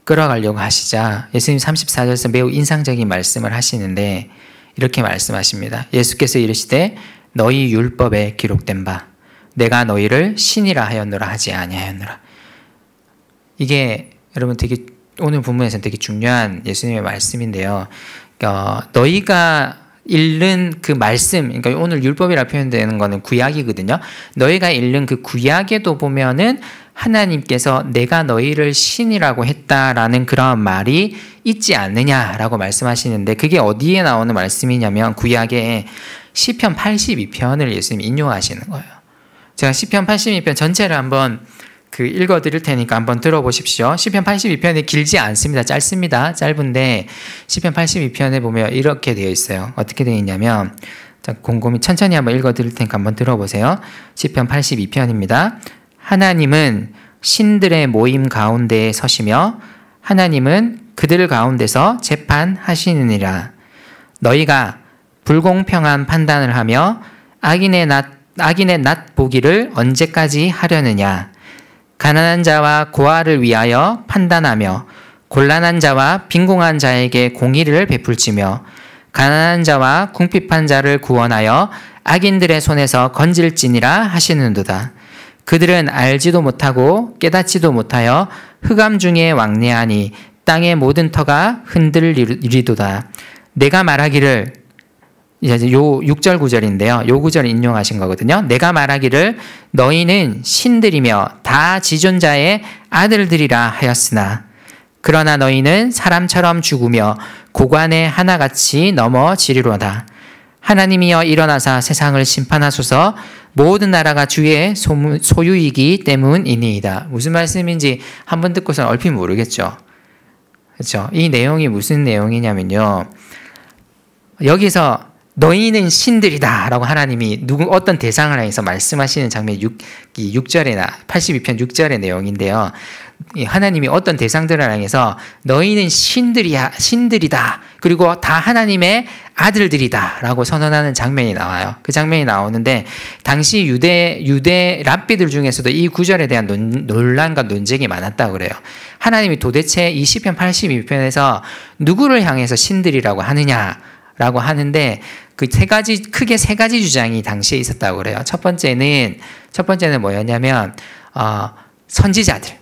끌어가려고 하시자 예수님 34절에서 매우 인상적인 말씀을 하시는데 이렇게 말씀하십니다. 예수께서 이르시되 너희 율법에 기록된 바 내가 너희를 신이라 하였노라 하지 아니하였노라. 이게 여러분 되게 오늘 본문에서는 되게 중요한 예수님의 말씀인데요. 너희가 읽는 그 말씀, 그러니까 오늘 율법이라 표현되는 거는 구약이거든요. 너희가 읽는 그 구약에도 보면은 하나님께서 내가 너희를 신이라고 했다라는 그런 말이 있지 않느냐라고 말씀하시는데 그게 어디에 나오는 말씀이냐면 구약의 시편 82편을 예수님이 인용하시는 거예요. 제가 시편 82편 전체를 한번 읽어 드릴 테니까 한번 들어보십시오. 시편 82편이 길지 않습니다. 짧습니다. 짧은데 시편 82편에 보면 이렇게 되어 있어요. 어떻게 되어 있냐면 곰곰이 천천히 한번 읽어 드릴 테니까 한번 들어보세요. 시편 82편입니다. 하나님은 신들의 모임 가운데에 서시며 하나님은 그들 가운데서 재판하시느니라. 너희가 불공평한 판단을 하며 악인의 낫 보기를 언제까지 하려느냐. 가난한 자와 고아를 위하여 판단하며 곤란한 자와 빈궁한 자에게 공의를 베풀지며 가난한 자와 궁핍한 자를 구원하여 악인들의 손에서 건질지니라 하시는도다. 그들은 알지도 못하고 깨닫지도 못하여 흑암 중에 왕래하니 땅의 모든 터가 흔들리리도다. 내가 말하기를 이제 요 6절 9절인데요. 요 9절 인용하신 거거든요. 내가 말하기를 너희는 신들이며 다 지존자의 아들들이라 하였으나 그러나 너희는 사람처럼 죽으며 고관에 하나같이 넘어지리로다. 하나님이여 일어나사 세상을 심판하소서. 모든 나라가 주의 소유이기 때문이니이다. 무슨 말씀인지 한번 듣고서는 얼핏 모르겠죠. 그렇죠? 이 내용이 무슨 내용이냐면요. 여기서 너희는 신들이다 라고 하나님이 어떤 대상을 향해서 말씀하시는 장면이 6절에나 82편 6절의 내용인데요. 하나님이 어떤 대상들을 향해서 너희는 신들이다. 그리고 다 하나님의 아들들이다 라고 선언하는 장면이 나와요. 그 장면이 나오는데 당시 유대 랍비들 중에서도 이 구절에 대한 논란과 논쟁이 많았다고 그래요. 하나님이 도대체 이 시편 82편에서 누구를 향해서 신들이라고 하느냐 라고 하는데 크게 세 가지 주장이 당시에 있었다고 그래요. 첫 번째는 뭐였냐면 선지자들.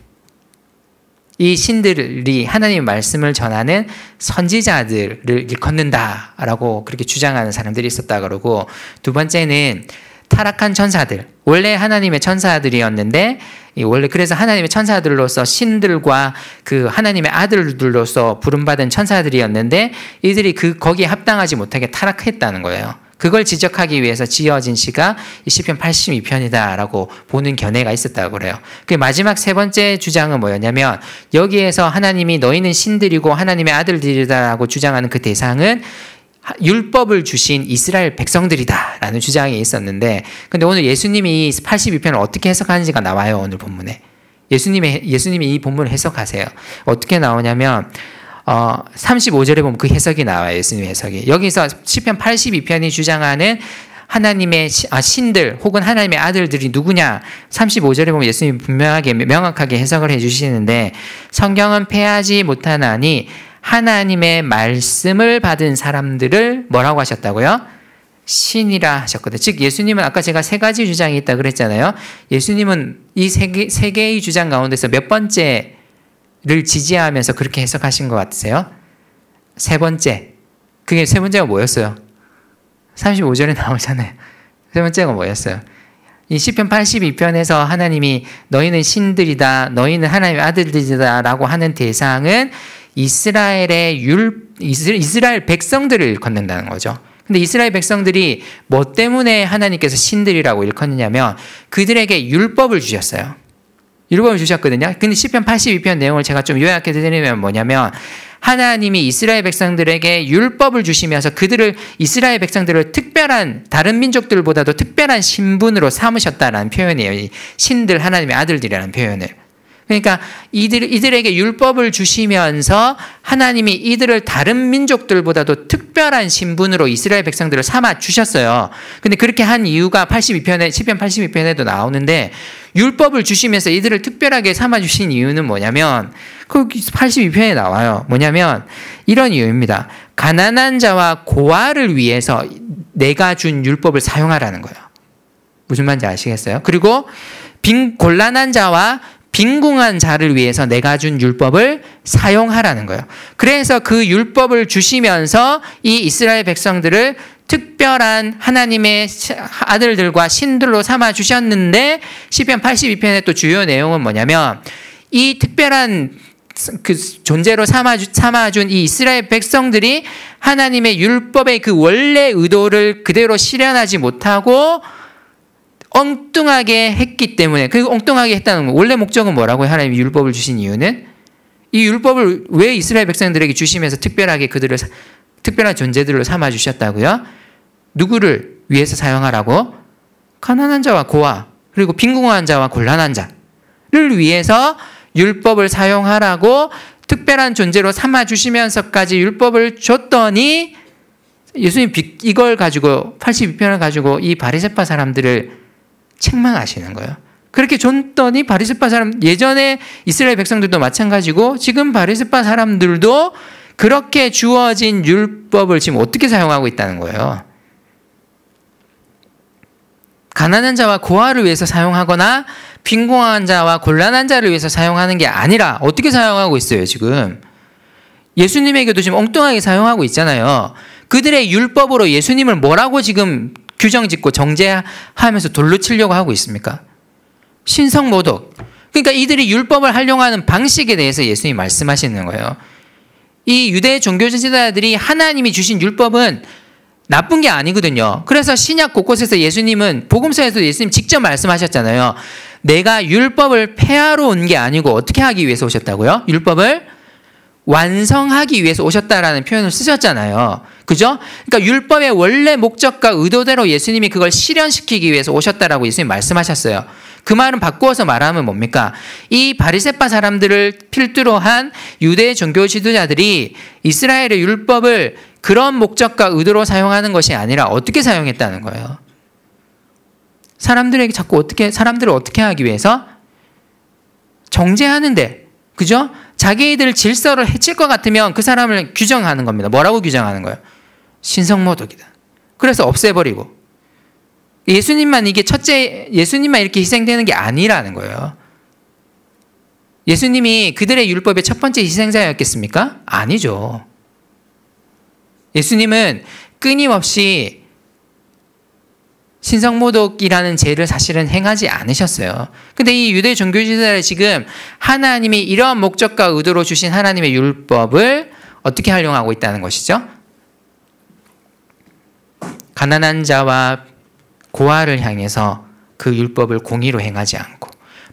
이 신들이 하나님의 말씀을 전하는 선지자들을 일컫는다라고 그렇게 주장하는 사람들이 있었다 그러고, 두 번째는 타락한 천사들, 원래 하나님의 천사들이었는데 원래 그래서 하나님의 천사들로서 신들과 그 하나님의 아들들로서 부름받은 천사들이었는데 이들이 거기에 합당하지 못하게 타락했다는 거예요. 그걸 지적하기 위해서 지어진 시가 이 시편 82편이다라고 보는 견해가 있었다고 그래요. 그 마지막 세 번째 주장은 뭐였냐면 여기에서 하나님이 너희는 신들이고 하나님의 아들들이다라고 주장하는 그 대상은 율법을 주신 이스라엘 백성들이다라는 주장이 있었는데, 근데 오늘 예수님이 이 82편을 어떻게 해석하는지가 나와요. 오늘 본문에 예수님이 이 본문을 해석하세요. 어떻게 나오냐면 35절에 보면 그 해석이 나와요. 예수님의 해석이. 여기서 시편 82편이 주장하는 하나님의 신들 혹은 하나님의 아들들이 누구냐, 35절에 보면 예수님이 분명하게 명확하게 해석을 해주시는데, 성경은 패하지 못하나니 하나님의 말씀을 받은 사람들을 뭐라고 하셨다고요? 신이라 하셨거든요. 즉 예수님은 아까 제가 세 가지 주장이 있다 그랬잖아요. 예수님은 이 세 개의 주장 가운데서 몇 번째를 지지하면서 그렇게 해석하신 것 같으세요? 세 번째. 그게 세 번째가 뭐였어요? 35절에 나오잖아요. 세 번째가 뭐였어요? 이 시편 82편에서 하나님이 너희는 신들이다, 너희는 하나님의 아들들이다 라고 하는 대상은 이스라엘 백성들을 일컫는다는 거죠. 근데 이스라엘 백성들이 뭐 때문에 하나님께서 신들이라고 일컫느냐면 그들에게 율법을 주셨어요. 율법을 주셨거든요. 근데 시편 82편 내용을 제가 좀 요약해 드리면 뭐냐면 하나님이 이스라엘 백성들에게 율법을 주시면서 이스라엘 백성들을 특별한 다른 민족들보다도 특별한 신분으로 삼으셨다라는 표현이에요. 이 신들 하나님의 아들들이라는 표현을. 그러니까 이들에게 율법을 주시면서 하나님이 이들을 다른 민족들보다도 특별한 신분으로 이스라엘 백성들을 삼아 주셨어요. 근데 그렇게 한 이유가 시편 82편에도 나오는데 율법을 주시면서 이들을 특별하게 삼아 주신 이유는 뭐냐면 그 82편에 나와요. 뭐냐면 이런 이유입니다. 가난한 자와 고아를 위해서 내가 준 율법을 사용하라는 거예요. 무슨 말인지 아시겠어요? 그리고 곤란한 자와 빈궁한 자를 위해서 내가 준 율법을 사용하라는 거예요. 그래서 그 율법을 주시면서 이 이스라엘 백성들을 특별한 하나님의 아들들과 신들로 삼아 주셨는데 시편 82편의 또 주요 내용은 뭐냐면 이 특별한 그 존재로 삼아준 이 이스라엘 백성들이 하나님의 율법의 그 원래 의도를 그대로 실현하지 못하고 엉뚱하게 했기 때문에, 그 엉뚱하게 했다는 원래 목적은 뭐라고요? 하나님이 율법을 주신 이유는 이 율법을 왜 이스라엘 백성들에게 주시면서 특별하게 그들을 특별한 존재들로 삼아 주셨다고요? 누구를 위해서 사용하라고? 가난한 자와 고아, 그리고 빈궁한 자와 곤란한 자를 위해서 율법을 사용하라고 특별한 존재로 삼아 주시면서까지 율법을 줬더니 예수님 이걸 가지고 82편을 가지고 이 바리새파 사람들을 책망하시는 거예요. 그렇게 줬더니 바리새파 사람, 예전에 이스라엘 백성들도 마찬가지고 지금 바리새파 사람들도 그렇게 주어진 율법을 지금 어떻게 사용하고 있다는 거예요. 가난한 자와 고아를 위해서 사용하거나 빈곤한 자와 곤란한 자를 위해서 사용하는 게 아니라 어떻게 사용하고 있어요, 지금? 예수님에게도 지금 엉뚱하게 사용하고 있잖아요. 그들의 율법으로 예수님을 뭐라고 지금 규정 짓고 정죄하면서 돌로 치려고 하고 있습니까? 신성모독. 그러니까 이들이 율법을 활용하는 방식에 대해서 예수님이 말씀하시는 거예요. 이 유대 종교 지도자들이 하나님이 주신 율법은 나쁜 게 아니거든요. 그래서 신약 곳곳에서 예수님은 복음서에서 예수님 직접 말씀하셨잖아요. 내가 율법을 폐하러 온 게 아니고 어떻게 하기 위해서 오셨다고요? 율법을 완성하기 위해서 오셨다라는 표현을 쓰셨잖아요. 그죠? 그러니까 율법의 원래 목적과 의도대로 예수님이 그걸 실현시키기 위해서 오셨다라고 예수님 말씀하셨어요. 그 말은 바꾸어서 말하면 뭡니까? 이 바리새파 사람들을 필두로 한 유대 종교 지도자들이 이스라엘의 율법을 그런 목적과 의도로 사용하는 것이 아니라 어떻게 사용했다는 거예요. 사람들을 어떻게 하기 위해서? 정죄하는데, 그죠? 자기들 질서를 해칠 것 같으면 그 사람을 규정하는 겁니다. 뭐라고 규정하는 거예요? 신성모독이다. 그래서 없애버리고. 예수님만 예수님만 이렇게 희생되는 게 아니라는 거예요. 예수님이 그들의 율법의 첫 번째 희생자였겠습니까? 아니죠. 예수님은 끊임없이 신성모독이라는 죄를 사실은 행하지 않으셨어요. 근데 이 유대 종교지도자들 지금 하나님이 이러한 목적과 의도로 주신 하나님의 율법을 어떻게 활용하고 있다는 것이죠? 가난한 자와 고아를 향해서 그 율법을 공의로 행하지 않고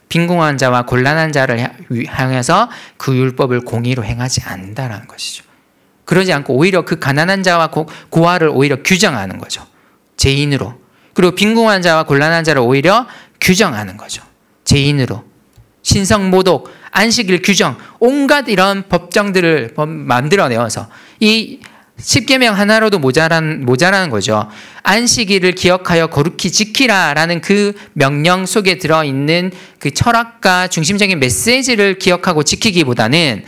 빈궁한 자와 곤란한 자를 향해서 그 율법을 공의로 행하지 않는다는 것이죠. 그러지 않고 오히려 그 가난한 자와 고아를 오히려 규정하는 거죠. 죄인으로. 그리고 빈궁한 자와 곤란한 자를 오히려 규정하는 거죠. 죄인으로. 신성모독, 안식일 규정, 온갖 이런 법정들을 만들어내어서 이 10계명 하나로도 모자라는 거죠. 안식일을 기억하여 거룩히 지키라라는 그 명령 속에 들어있는 그 철학과 중심적인 메시지를 기억하고 지키기보다는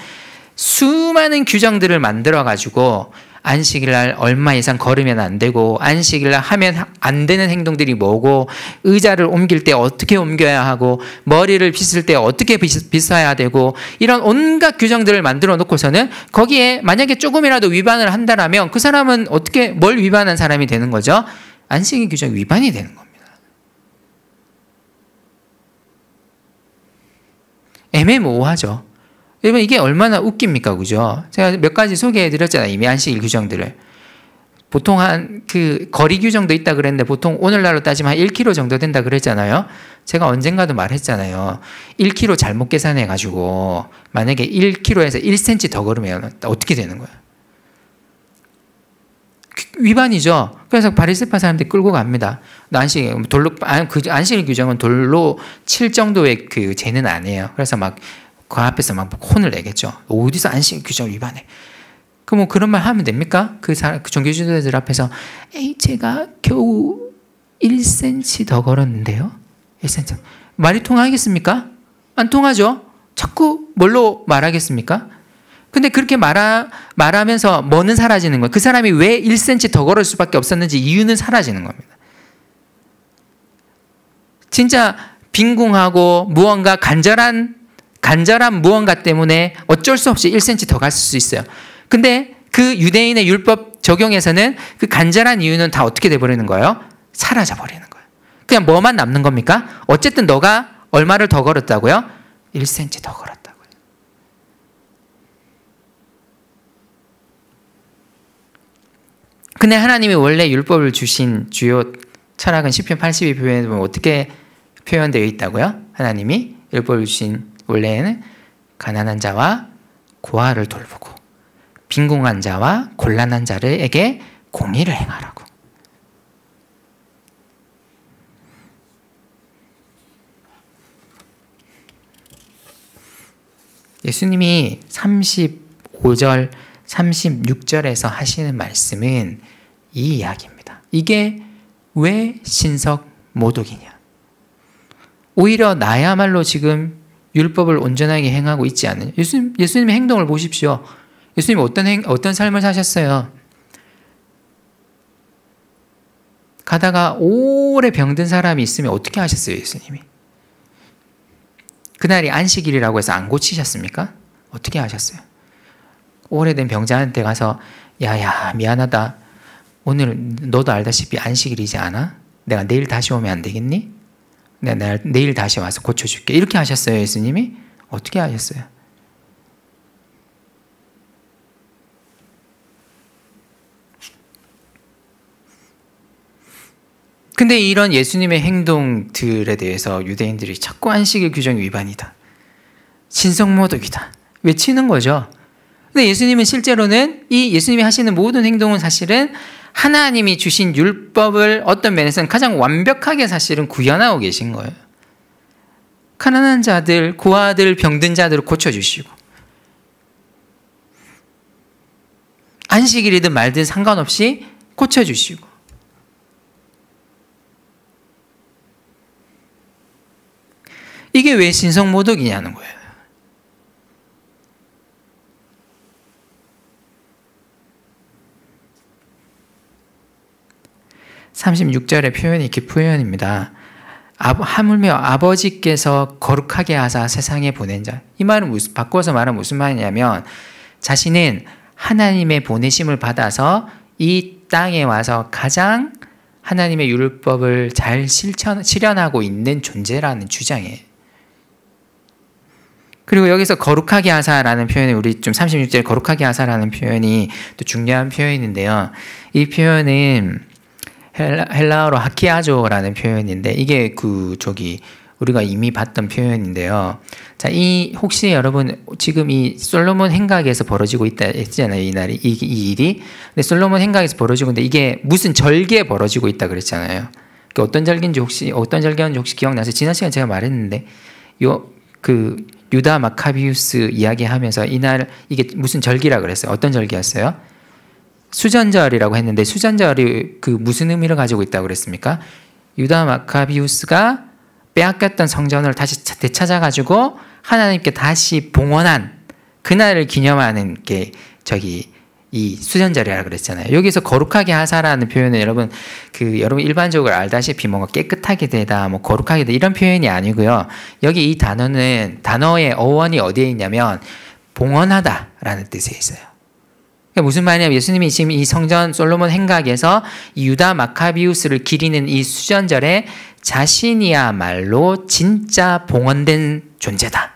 수많은 규정들을 만들어가지고 안식일날 얼마 이상 걸으면 안 되고 안식일날 하면 안 되는 행동들이 뭐고 의자를 옮길 때 어떻게 옮겨야 하고 머리를 빗을 때 어떻게 빗어야 되고 이런 온갖 규정들을 만들어 놓고서는 거기에 만약에 조금이라도 위반을 한다라면 그 사람은 어떻게 뭘 위반한 사람이 되는 거죠? 안식일 규정 위반이 되는 겁니다. 애매모호하죠. 여러분 이게 얼마나 웃깁니까, 그죠? 제가 몇 가지 소개해드렸잖아요, 이미 안식일 규정들을. 보통 한 그 거리 규정도 있다 그랬는데 보통 오늘날로 따지면 한 1km 정도 된다 그랬잖아요. 제가 언젠가도 말했잖아요. 1km 잘못 계산해가지고 만약에 1km에서 1cm 더 걸으면 어떻게 되는 거예요? 위반이죠. 그래서 바리새파 사람들이 끌고 갑니다. 안식일 규정은 돌로 칠 정도의 그 죄는 아니에요. 그래서 막 그 앞에서 막 혼을 내겠죠. 어디서 안식일 규정 위반해? 그 뭐 그런 말 하면 됩니까? 그 종교 지도자들 앞에서 에이 제가 겨우 1cm 더 걸었는데요. 1cm 말이 통하겠습니까? 안 통하죠. 자꾸 뭘로 말하겠습니까? 근데 그렇게 말하면서 뭐는 사라지는 거예요. 그 사람이 왜 1cm 더 걸을 수밖에 없었는지 이유는 사라지는 겁니다. 진짜 빈궁하고 무언가 간절한 무언가 때문에 어쩔 수 없이 1cm 더 갈 수 있어요. 근데 그 유대인의 율법 적용에서는 그 간절한 이유는 다 어떻게 돼버리는 거예요? 사라져 버리는 거예요. 그냥 뭐만 남는 겁니까? 어쨌든 너가 얼마를 더 걸었다고요? 1cm 더 걸었다고요. 근데 하나님이 원래 율법을 주신 주요 철학은 시편 82편에 보면 어떻게 표현되어 있다고요? 하나님이 율법을 주신 원래는 가난한 자와 고아를 돌보고 빈궁한 자와 곤란한 자들에게 공의를 행하라고. 예수님이 35절, 36절에서 하시는 말씀은 이 이야기입니다. 이게 왜 신석모독이냐? 오히려 나야말로 지금 율법을 온전하게 행하고 있지 않느냐? 예수님의 행동을 보십시오. 예수님이 어떤 삶을 사셨어요? 가다가 오래 병든 사람이 있으면 어떻게 하셨어요, 예수님이? 그날이 안식일이라고 해서 안 고치셨습니까? 어떻게 하셨어요? 오래된 병자한테 가서 야야 미안하다. 오늘 너도 알다시피 안식일이지 않아? 내가 내일 다시 오면 안 되겠니? 내가 내일 다시 와서 고쳐줄게. 이렇게 하셨어요, 예수님이? 어떻게 하셨어요? 근데 이런 예수님의 행동들에 대해서 유대인들이 자꾸 안식일 규정 위반이다, 신성모독이다 외치는 거죠. 근데 예수님은 실제로는 이 예수님이 하시는 모든 행동은 사실은 하나님이 주신 율법을 어떤 면에서는 가장 완벽하게 사실은 구현하고 계신 거예요. 가난한 자들, 고아들, 병든 자들을 고쳐주시고 안식일이든 말든 상관없이 고쳐주시고 이게 왜 신성모독이냐는 거예요. (36절의) 표현이 이렇게 표현입니다. 하물며 아버지께서 거룩하게 하사 세상에 보낸 자. 이 말은 바꿔서 말하면 무슨 말이냐면 자신은 하나님의 보내심을 받아서 이 땅에 와서 가장 하나님의 율법을 잘 실현하고 있는 존재라는 주장이에요. 그리고 여기서 거룩하게 하사라는 표현이 우리 좀 36절에 거룩하게 하사라는 표현이 또 중요한 표현인데요. 이 표현은 헬라어로 하키아조라는 표현인데 이게 우리가 이미 봤던 표현인데요. 자, 혹시 여러분 지금 이 솔로몬 행각에서 벌어지고 있다 했잖아요. 이 일이. 근데 솔로몬 행각에서 벌어지고 있는데 이게 무슨 절기에 벌어지고 있다 그랬잖아요. 어떤 절기인지 혹시 기억나세요? 지난 시간에 제가 말했는데 유다 마카비우스 이야기하면서 이날 이게 무슨 절기라 그랬어요? 어떤 절기였어요? 수전절이라고 했는데 수전절이 무슨 의미를 가지고 있다고 그랬습니까? 유다 마카비우스가 빼앗겼던 성전을 다시 되찾아가지고 하나님께 다시 봉헌한 그날을 기념하는 게 이 수전자리라 그랬잖아요. 여기서 거룩하게 하사라는 표현은 여러분 여러분 일반적으로 알다시피 뭔가 깨끗하게 되다, 뭐 거룩하게 되다 이런 표현이 아니고요. 여기 이 단어는 단어의 어원이 어디에 있냐면 봉헌하다라는 뜻에 있어요. 그러니까 무슨 말이냐면 예수님이 지금 이 성전 솔로몬 행각에서 이 유다 마카비우스를 기리는 이 수전절에 자신이야말로 진짜 봉헌된 존재다.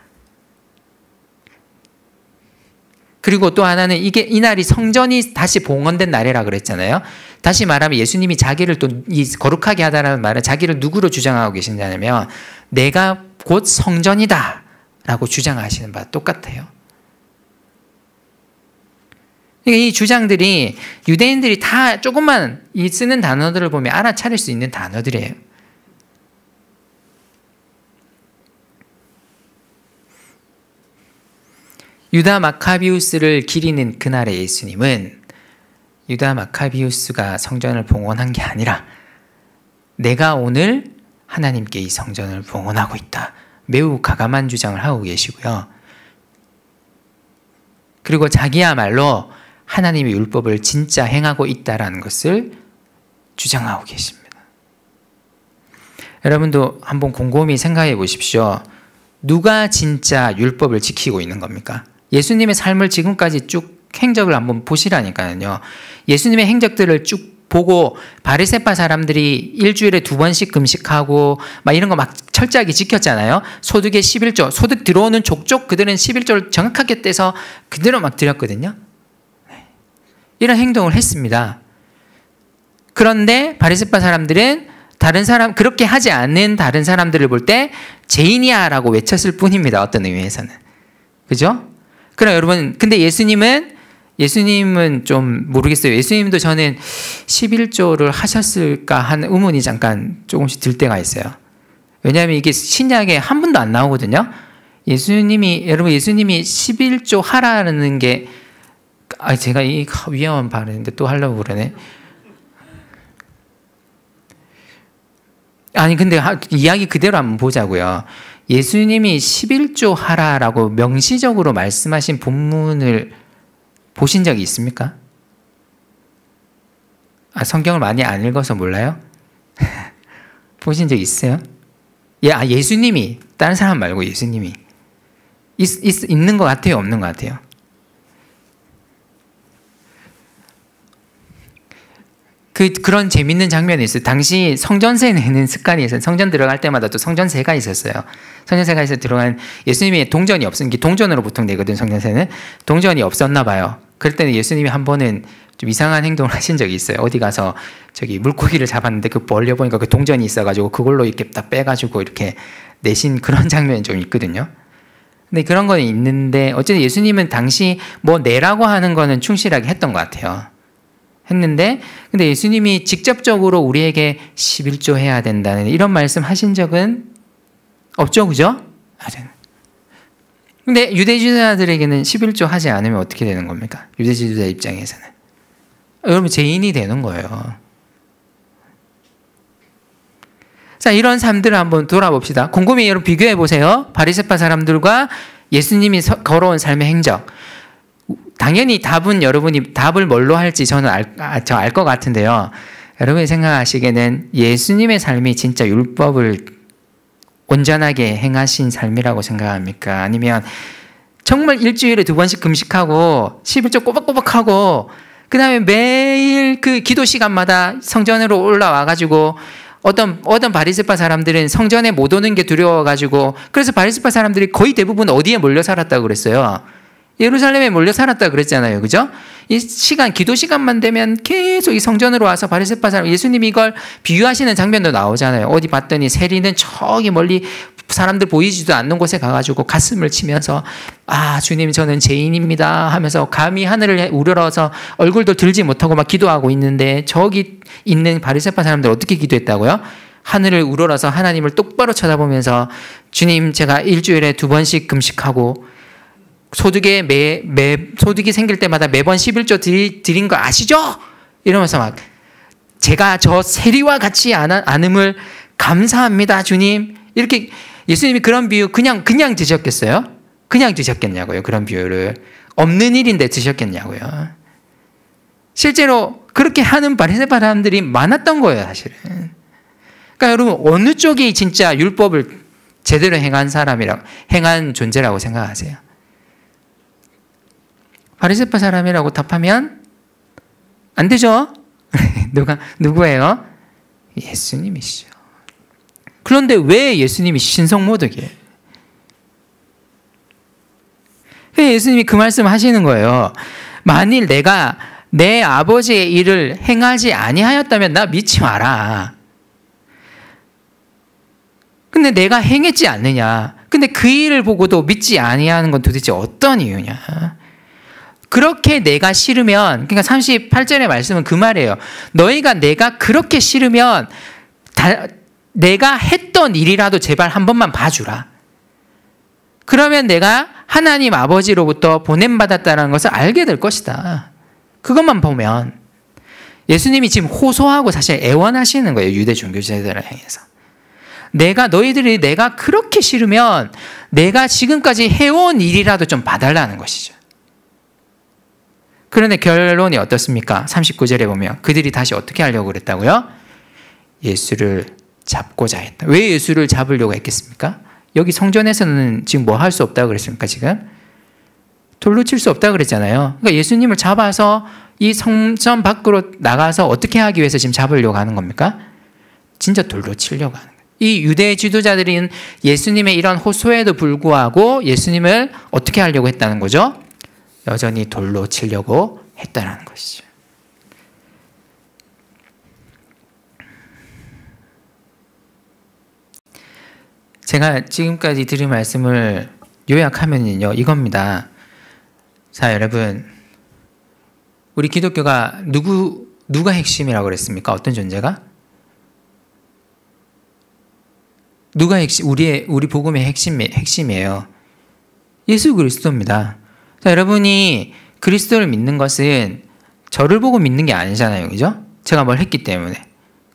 그리고 또 하나는 이 날이 성전이 다시 봉헌된 날이라 그랬잖아요. 다시 말하면 예수님이 자기를 또 이 거룩하게 하다라는 말은 자기를 누구로 주장하고 계신다면 내가 곧 성전이다 라고 주장하시는 바와 똑같아요. 그러니까 이 주장들이 유대인들이 다 조금만 이 쓰는 단어들을 보면 알아차릴 수 있는 단어들이에요. 유다 마카비우스를 기리는 그날의 예수님은 유다 마카비우스가 성전을 봉헌한 게 아니라 내가 오늘 하나님께 이 성전을 봉헌하고 있다. 매우 가감한 주장을 하고 계시고요. 그리고 자기야말로 하나님의 율법을 진짜 행하고 있다라는 것을 주장하고 계십니다. 여러분도 한번 곰곰이 생각해 보십시오. 누가 진짜 율법을 지키고 있는 겁니까? 예수님의 삶을 지금까지 쭉 행적을 한번 보시라니까요. 예수님의 행적들을 쭉 보고 바리새파 사람들이 일주일에 2번씩 금식하고 막 이런 거 막 철저하게 지켰잖아요. 소득의 11조, 소득 들어오는 족족 그들은 11조를 정확하게 떼서 그대로 막 드렸거든요. 이런 행동을 했습니다. 그런데 바리새파 사람들은 다른 사람 그렇게 하지 않는 다른 사람들을 볼 때 죄인이야라고 외쳤을 뿐입니다. 어떤 의미에서는. 그죠? 그럼 여러분 근데 예수님은 좀 모르겠어요. 예수님도 저는 11조를 하셨을까 하는 의문이 잠깐 조금씩 들 때가 있어요. 왜냐하면 이게 신약에 한 번도 안 나오거든요. 여러분 예수님이 11조 하라는 게 제가 이 위험한 발언인데 또 하려고 그러네. 아니 근데 이야기 그대로 한번 보자고요. 예수님이 11조 하라라고 명시적으로 말씀하신 본문을 보신 적이 있습니까? 성경을 많이 안 읽어서 몰라요? 보신 적 있어요? 예수님이 다른 사람 말고 예수님이 있는 것 같아요? 없는 것 같아요? 그런 재밌는 장면이 있어요. 당시 성전세 내는 습관이 있어요. 성전 들어갈 때마다 또 성전세가 있었어요. 성전세가 있어서 들어간 예수님이 동전이 없은 게 동전으로 보통 내거든 성전세는. 동전이 없었나 봐요. 그럴 때는 예수님이 한 번은 좀 이상한 행동을 하신 적이 있어요. 어디 가서 저기 물고기를 잡았는데 그 벌려 보니까 그 동전이 있어가지고 그걸로 이렇게 딱 빼가지고 이렇게 내신 그런 장면이 좀 있거든요. 근데 그런 거는 있는데 어쨌든 예수님은 당시 뭐 내라고 하는 거는 충실하게 했던 것 같아요. 했는데 근데 예수님이 직접적으로 우리에게 11조 해야 된다는 이런 말씀 하신 적은 없죠. 그죠? 근데 유대주의자들에게는 11조 하지 않으면 어떻게 되는 겁니까? 유대주의자 입장에서는 여러분 죄인이 되는 거예요. 자, 이런 삶들을 한번 돌아봅시다. 곰곰이 여러분 비교해 보세요. 바리새파 사람들과 예수님이 걸어온 삶의 행적. 당연히 답은 여러분이 답을 뭘로 할지 저는 알 것 같은데요. 여러분이 생각하시기에는 예수님의 삶이 진짜 율법을 온전하게 행하신 삶이라고 생각합니까? 아니면 정말 일주일에 2번씩 금식하고 11조 꼬박꼬박하고 그 다음에 매일 그 기도 시간마다 성전으로 올라와가지고 어떤 바리새파 사람들은 성전에 못 오는 게 두려워가지고 그래서 바리새파 사람들이 거의 대부분 어디에 몰려 살았다고 그랬어요? 예루살렘에 몰려 살았다 그랬잖아요. 그죠? 이 시간, 기도 시간만 되면 계속 이 성전으로 와서 바리새파 사람, 예수님이 이걸 비유하시는 장면도 나오잖아요. 어디 봤더니 세리는 저기 멀리 사람들 보이지도 않는 곳에 가가지고 가슴을 치면서 주님 저는 죄인입니다 하면서 감히 하늘을 우러러서 얼굴도 들지 못하고 막 기도하고 있는데 저기 있는 바리새파 사람들 어떻게 기도했다고요? 하늘을 우러러서 하나님을 똑바로 쳐다보면서 주님 제가 일주일에 2번씩 금식하고 소득이 생길 때마다 매번 11조 드린 거 아시죠? 이러면서 막 제가 저 세리와 같이 않음을 감사합니다 주님. 이렇게 예수님이 그런 비유 그냥 드셨겠어요? 그냥 드셨겠냐고요. 그런 비유를 없는 일인데 드셨겠냐고요. 실제로 그렇게 하는 바리새파 사람들이 많았던 거예요, 사실은. 그러니까 여러분, 어느 쪽이 진짜 율법을 제대로 행한 존재라고 생각하세요? 바리새파 사람이라고 답하면 안 되죠? 누구예요? 예수님이시죠. 그런데 왜 예수님이 신성모독이에요? 예수님이 그 말씀 하시는 거예요. 만일 내가 내 아버지의 일을 행하지 아니하였다면 나 믿지 마라. 근데 내가 행했지 않느냐. 근데 그 일을 보고도 믿지 아니하는 건 도대체 어떤 이유냐. 그렇게 내가 싫으면, 그러니까 38절의 말씀은 그 말이에요. 너희가 내가 그렇게 싫으면 내가 했던 일이라도 제발 한 번만 봐주라. 그러면 내가 하나님 아버지로부터 보냄받았다는 것을 알게 될 것이다. 그것만 보면. 예수님이 지금 호소하고 사실 애원하시는 거예요. 유대 종교제들을 향해서. 너희들이 내가 그렇게 싫으면 내가 지금까지 해온 일이라도 좀 봐달라는 것이죠. 그런데 결론이 어떻습니까? 39절에 보면 그들이 다시 어떻게 하려고 그랬다고요? 예수를 잡고자 했다. 왜 예수를 잡으려고 했겠습니까? 여기 성전에서는 지금 뭐 할 수 없다고 그랬습니까? 지금 돌로 칠 수 없다고 그랬잖아요. 그러니까 예수님을 잡아서 이 성전 밖으로 나가서 어떻게 하기 위해서 지금 잡으려고 하는 겁니까? 진짜 돌로 치려고 하는 거예요. 이 유대 지도자들은 예수님의 이런 호소에도 불구하고 예수님을 어떻게 하려고 했다는 거죠? 여전히 돌로 치려고 했다는 것이죠. 제가 지금까지 드린 말씀을 요약하면요, 이겁니다. 자, 여러분, 우리 기독교가 누가 핵심이라고 그랬습니까? 어떤 존재가? 누가 우리 복음의 핵심이에요. 예수 그리스도입니다. 자, 여러분이 그리스도를 믿는 것은 저를 보고 믿는 게 아니잖아요. 그죠? 제가 뭘 했기 때문에.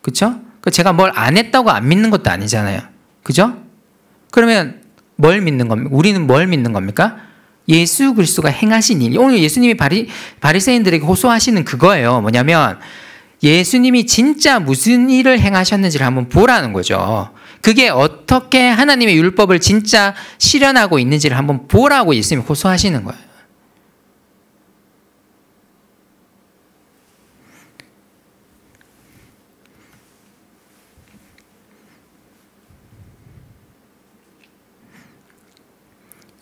그쵸? 제가 뭘 안 했다고 안 믿는 것도 아니잖아요. 그죠? 그러면 뭘 믿는 겁니까? 우리는 뭘 믿는 겁니까? 예수 그리스도가 행하신 일. 오늘 예수님이 바리새인들에게 호소하시는 그거예요. 뭐냐면 예수님이 진짜 무슨 일을 행하셨는지를 한번 보라는 거죠. 그게 어떻게 하나님의 율법을 진짜 실현하고 있는지를 한번 보라고 예수님이 호소하시는 거예요.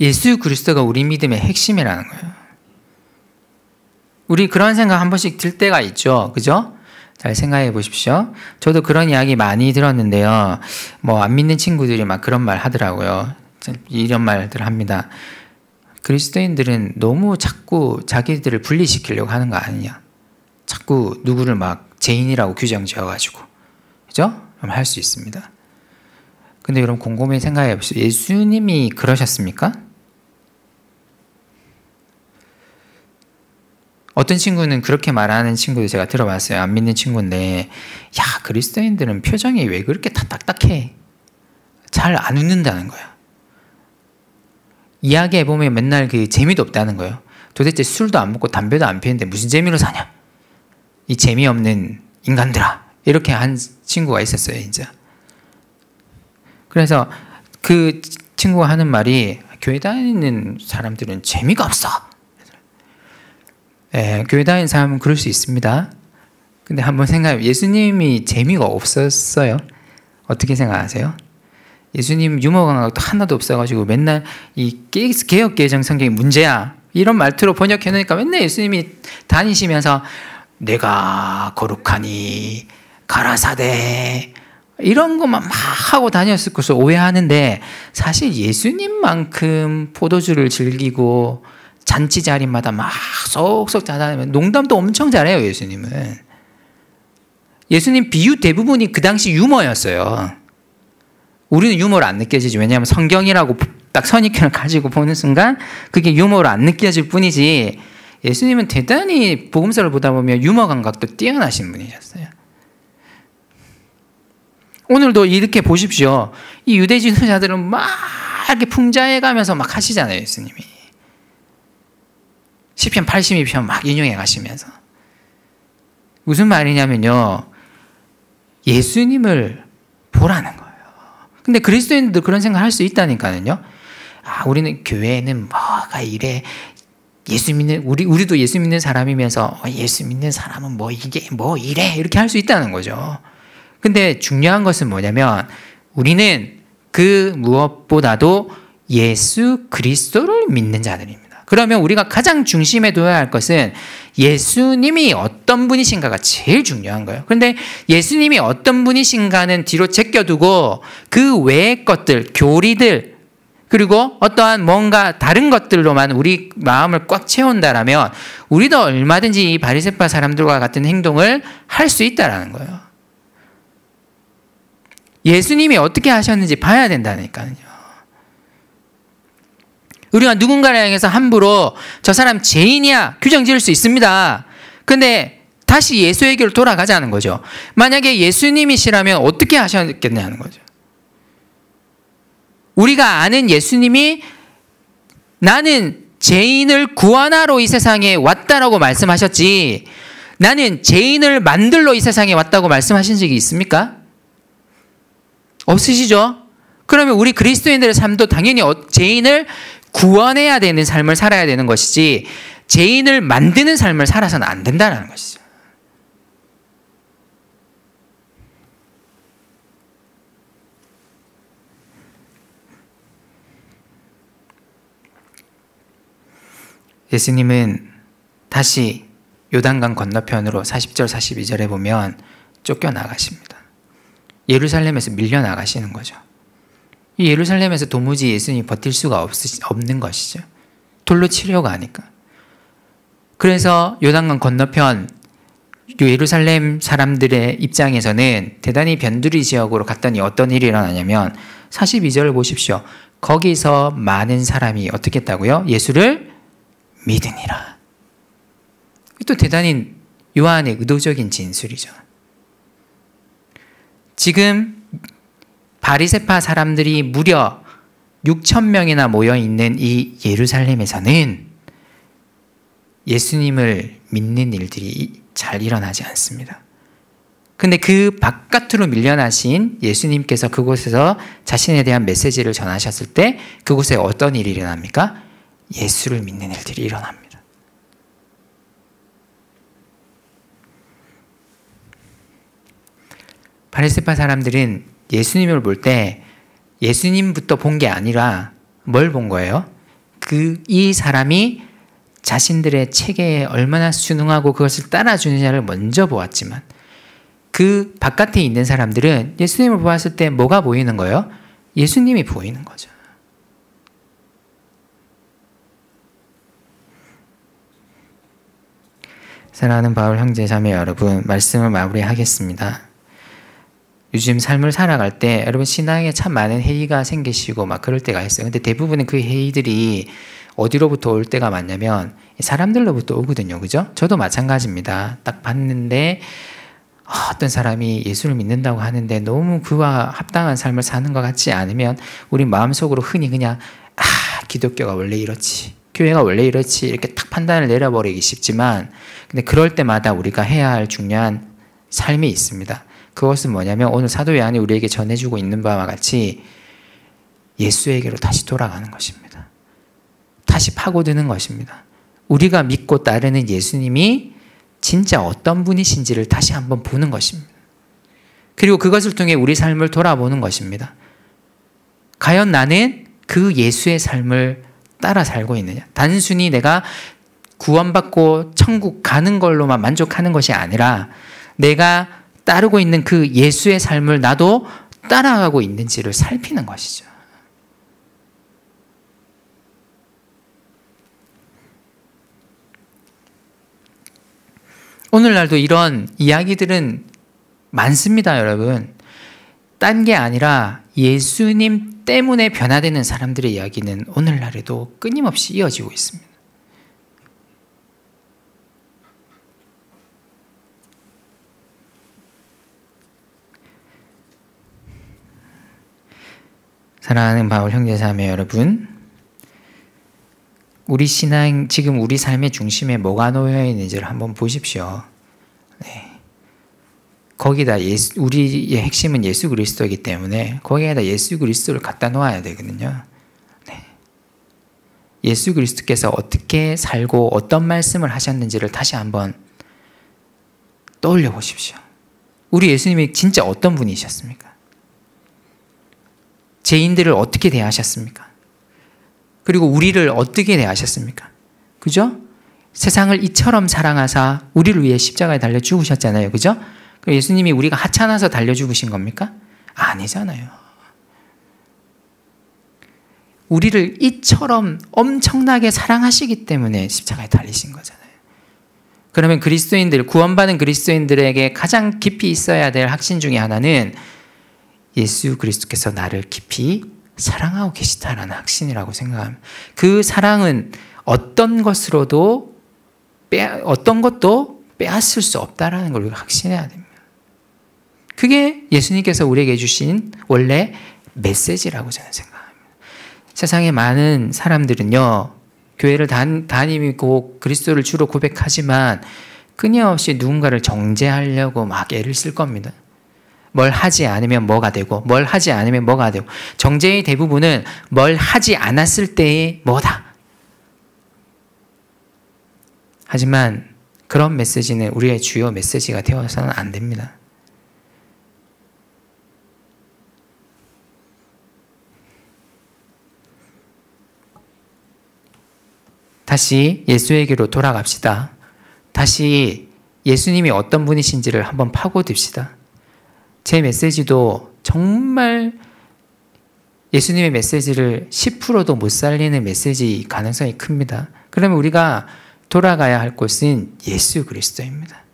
예수 그리스도가 우리 믿음의 핵심이라는 거예요. 우리 그런 생각 한 번씩 들 때가 있죠. 그죠? 잘 생각해 보십시오. 저도 그런 이야기 많이 들었는데요. 뭐 안 믿는 친구들이 막 그런 말 하더라고요. 이런 말들 합니다. 그리스도인들은 너무 자꾸 자기들을 분리시키려고 하는 거 아니냐. 자꾸 누구를 막 죄인이라고 규정 지어가지고. 그죠? 할 수 있습니다. 근데 여러분 곰곰이 생각해 보십시오. 예수님이 그러셨습니까? 어떤 친구는 그렇게 말하는 친구도 제가 들어봤어요. 안 믿는 친구인데, 야, 그리스도인들은 표정이 왜 그렇게 다 딱딱해? 잘 안 웃는다는 거야. 이야기해보면 맨날 그 재미도 없다는 거예요. 도대체 술도 안 먹고 담배도 안 피우는데 무슨 재미로 사냐? 이 재미없는 인간들아. 이렇게 한 친구가 있었어요, 진짜. 그래서 그 친구가 하는 말이, 교회 다니는 사람들은 재미가 없어. 네, 교회 다니는 사람은 그럴 수 있습니다. 근데 한번 생각해요. 예수님이 재미가 없었어요? 어떻게 생각하세요? 예수님 유머 감각도 하나도 없어가지고 맨날 이 개혁개정 성경이 문제야. 이런 말투로 번역해놓으니까 맨날 예수님이 다니시면서 내가 거룩하니 가라사대 이런 것만 막 하고 다녔을 것을 오해하는데, 사실 예수님만큼 포도주를 즐기고 잔치 자리마다 막 쏙쏙 잘하면, 농담도 엄청 잘해요. 예수님은. 예수님 비유 대부분이 그 당시 유머였어요. 우리는 유머로 안 느껴지지. 왜냐하면 성경이라고 딱 선입견을 가지고 보는 순간 그게 유머로 안 느껴질 뿐이지, 예수님은 대단히 복음서를 보다 보면 유머 감각도 뛰어나신 분이셨어요. 오늘도 이렇게 보십시오. 이 유대 지도자들은 막 이렇게 풍자해 가면서 막 하시잖아요. 예수님이. 시편 82편 막 인용해 가시면서. 무슨 말이냐면요. 예수님을 보라는 거예요. 근데 그리스도인들도 그런 생각을 할 수 있다니까요. 아, 우리는 교회에는 뭐가 이래. 예수 믿는 우리도 예수 믿는 사람이면서 예수 믿는 사람은 뭐 이게 뭐 이래 이렇게 할 수 있다는 거죠. 근데 중요한 것은 뭐냐면 우리는 그 무엇보다도 예수 그리스도를 믿는 자들입니다. 그러면 우리가 가장 중심에 둬야 할 것은 예수님이 어떤 분이신가가 제일 중요한 거예요. 그런데 예수님이 어떤 분이신가는 뒤로 제껴두고 그 외의 것들, 교리들, 그리고 어떠한 뭔가 다른 것들로만 우리 마음을 꽉 채운다라면 우리도 얼마든지 이 바리새파 사람들과 같은 행동을 할 수 있다라는 거예요. 예수님이 어떻게 하셨는지 봐야 된다니까요. 우리가 누군가를 향해서 함부로 저 사람 죄인이야 규정 지을 수 있습니다. 근데 다시 예수에게로 돌아가자는 거죠. 만약에 예수님이시라면 어떻게 하셨겠냐는 거죠. 우리가 아는 예수님이 나는 죄인을 구원하러 이 세상에 왔다라고 말씀하셨지 나는 죄인을 만들러 이 세상에 왔다고 말씀하신 적이 있습니까? 없으시죠? 그러면 우리 그리스도인들의 삶도 당연히 죄인을 구원해야 되는 삶을 살아야 되는 것이지 죄인을 만드는 삶을 살아서는 안 된다는 것이죠. 예수님은 다시 요단강 건너편으로 40절 42절에 보면 쫓겨나가십니다. 예루살렘에서 밀려나가시는 거죠. 이 예루살렘에서 도무지 예수님이 버틸 수가 없는 것이죠. 돌로 치려고 하니까. 그래서 요단강 건너편 예루살렘 사람들의 입장에서는 대단히 변두리 지역으로 갔더니 어떤 일이 일어나냐면 42절을 보십시오. 거기서 많은 사람이 어떻게 했다고요? 예수를 믿으니라. 또 대단히 요한의 의도적인 진술이죠. 지금 바리새파 사람들이 무려 6,000명이나 모여있는 이 예루살렘에서는 예수님을 믿는 일들이 잘 일어나지 않습니다. 근데 그 바깥으로 밀려나신 예수님께서 그곳에서 자신에 대한 메시지를 전하셨을 때 그곳에 어떤 일이 일어납니까? 예수를 믿는 일들이 일어납니다. 바리새파 사람들은 예수님을 볼 때 예수님부터 본 게 아니라 뭘 본 거예요? 이 사람이 자신들의 체계에 얼마나 순응하고 그것을 따라주느냐를 먼저 보았지만 그 바깥에 있는 사람들은 예수님을 보았을 때 뭐가 보이는 거예요? 예수님이 보이는 거죠. 사랑하는 바울 형제 자매 여러분, 말씀을 마무리하겠습니다. 요즘 삶을 살아갈 때 여러분 신앙에 참 많은 회의가 생기시고 막 그럴 때가 있어요. 근데 대부분은 그 회의들이 어디로부터 올 때가 많냐면 사람들로부터 오거든요. 그죠? 저도 마찬가지입니다. 딱 봤는데 어떤 사람이 예수를 믿는다고 하는데 너무 그와 합당한 삶을 사는 것 같지 않으면 우리 마음속으로 흔히 그냥 기독교가 원래 이렇지, 교회가 원래 이렇지 이렇게 딱 판단을 내려버리기 쉽지만 근데 그럴 때마다 우리가 해야 할 중요한 삶이 있습니다. 그것은 뭐냐면 오늘 사도 요한이 우리에게 전해주고 있는 바와 같이 예수에게로 다시 돌아가는 것입니다. 다시 파고드는 것입니다. 우리가 믿고 따르는 예수님이 진짜 어떤 분이신지를 다시 한번 보는 것입니다. 그리고 그것을 통해 우리 삶을 돌아보는 것입니다. 과연 나는 그 예수의 삶을 따라 살고 있느냐? 단순히 내가 구원받고 천국 가는 걸로만 만족하는 것이 아니라 내가 따르고 있는 그 예수의 삶을 나도 따라가고 있는지를 살피는 것이죠. 오늘날도 이런 이야기들은 많습니다, 여러분. 딴 게 아니라 예수님 때문에 변화되는 사람들의 이야기는 오늘날에도 끊임없이 이어지고 있습니다. 사랑하는 바울 형제자매 여러분, 우리 신앙, 지금 우리 삶의 중심에 뭐가 놓여 있는지를 한번 보십시오. 네. 거기다 우리의 핵심은 예수 그리스도이기 때문에 거기에다 예수 그리스도를 갖다 놓아야 되거든요. 네. 예수 그리스도께서 어떻게 살고 어떤 말씀을 하셨는지를 다시 한번 떠올려 보십시오. 우리 예수님이 진짜 어떤 분이셨습니까? 죄인들을 어떻게 대하셨습니까? 그리고 우리를 어떻게 대하셨습니까? 그죠? 세상을 이처럼 사랑하사 우리를 위해 십자가에 달려 죽으셨잖아요. 그죠? 예수님이 우리가 하찮아서 달려 죽으신 겁니까? 아니잖아요. 우리를 이처럼 엄청나게 사랑하시기 때문에 십자가에 달리신 거잖아요. 그러면 그리스도인들, 구원받은 그리스도인들에게 가장 깊이 있어야 될 확신 중에 하나는 예수 그리스도께서 나를 깊이 사랑하고 계시다라는 확신이라고 생각합니다. 그 사랑은 어떤 것도 빼앗을 수 없다라는 걸 우리가 확신해야 됩니다. 그게 예수님께서 우리에게 주신 원래 메시지라고 저는 생각합니다. 세상에 많은 사람들은요, 교회를 다니고 그리스도를 주로 고백하지만 끊임없이 누군가를 정죄하려고 막 애를 쓸 겁니다. 뭘 하지 않으면 뭐가 되고, 뭘 하지 않으면 뭐가 되고, 정죄의 대부분은 뭘 하지 않았을 때의 뭐다. 하지만 그런 메시지는 우리의 주요 메시지가 되어서는 안 됩니다. 다시 예수에게로 돌아갑시다. 다시 예수님이 어떤 분이신지를 한번 파고듭시다. 제 메시지도 정말 예수님의 메시지를 10%도 못 살리는 메시지 가능성이 큽니다. 그러면 우리가 돌아가야 할 곳은 예수 그리스도입니다.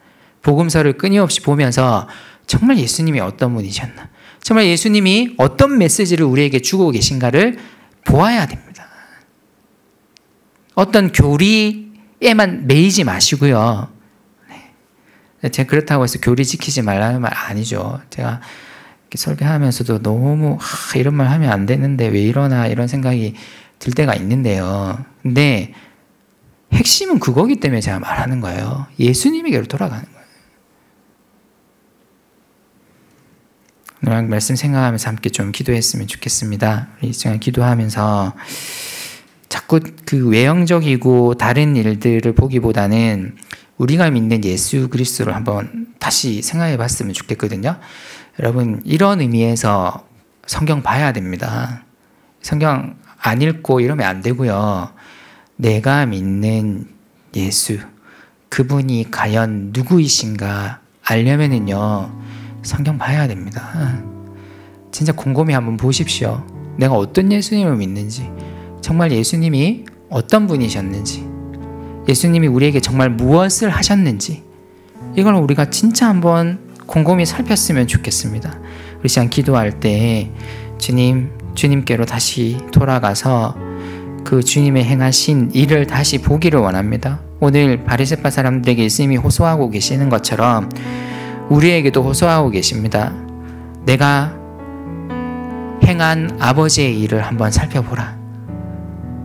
복음서를 끊임없이 보면서 정말 예수님이 어떤 분이셨나, 정말 예수님이 어떤 메시지를 우리에게 주고 계신가를 보아야 됩니다. 어떤 교리에만 매이지 마시고요. 네. 제가 그렇다고 해서 교리 지키지 말라는 말 아니죠. 제가 설교하면서도 너무 이런 말 하면 안 되는데 왜 이러나 이런 생각이 들 때가 있는데요. 근데 핵심은 그거기 때문에 제가 말하는 거예요. 예수님에게로 돌아가는 거예요. 오늘 말씀 생각하면서 함께 좀 기도했으면 좋겠습니다. 우리 제가 기도하면서 자꾸 그 외형적이고 다른 일들을 보기보다는 우리가 믿는 예수 그리스도를 한번 다시 생각해 봤으면 좋겠거든요. 여러분, 이런 의미에서 성경 봐야 됩니다. 성경 안 읽고 이러면 안 되고요. 내가 믿는 예수, 그분이 과연 누구이신가 알려면은요, 성경 봐야 됩니다. 진짜 곰곰이 한번 보십시오. 내가 어떤 예수님을 믿는지, 정말 예수님이 어떤 분이셨는지, 예수님이 우리에게 정말 무엇을 하셨는지, 이걸 우리가 진짜 한번 곰곰이 살폈으면 좋겠습니다. 우리 시간 기도할 때 주님께로 다시 돌아가서 그 주님의 행하신 일을 다시 보기를 원합니다. 오늘 바리새파 사람들에게 예수님이 호소하고 계시는 것처럼 우리에게도 호소하고 계십니다. 내가 행한 아버지의 일을 한번 살펴보라.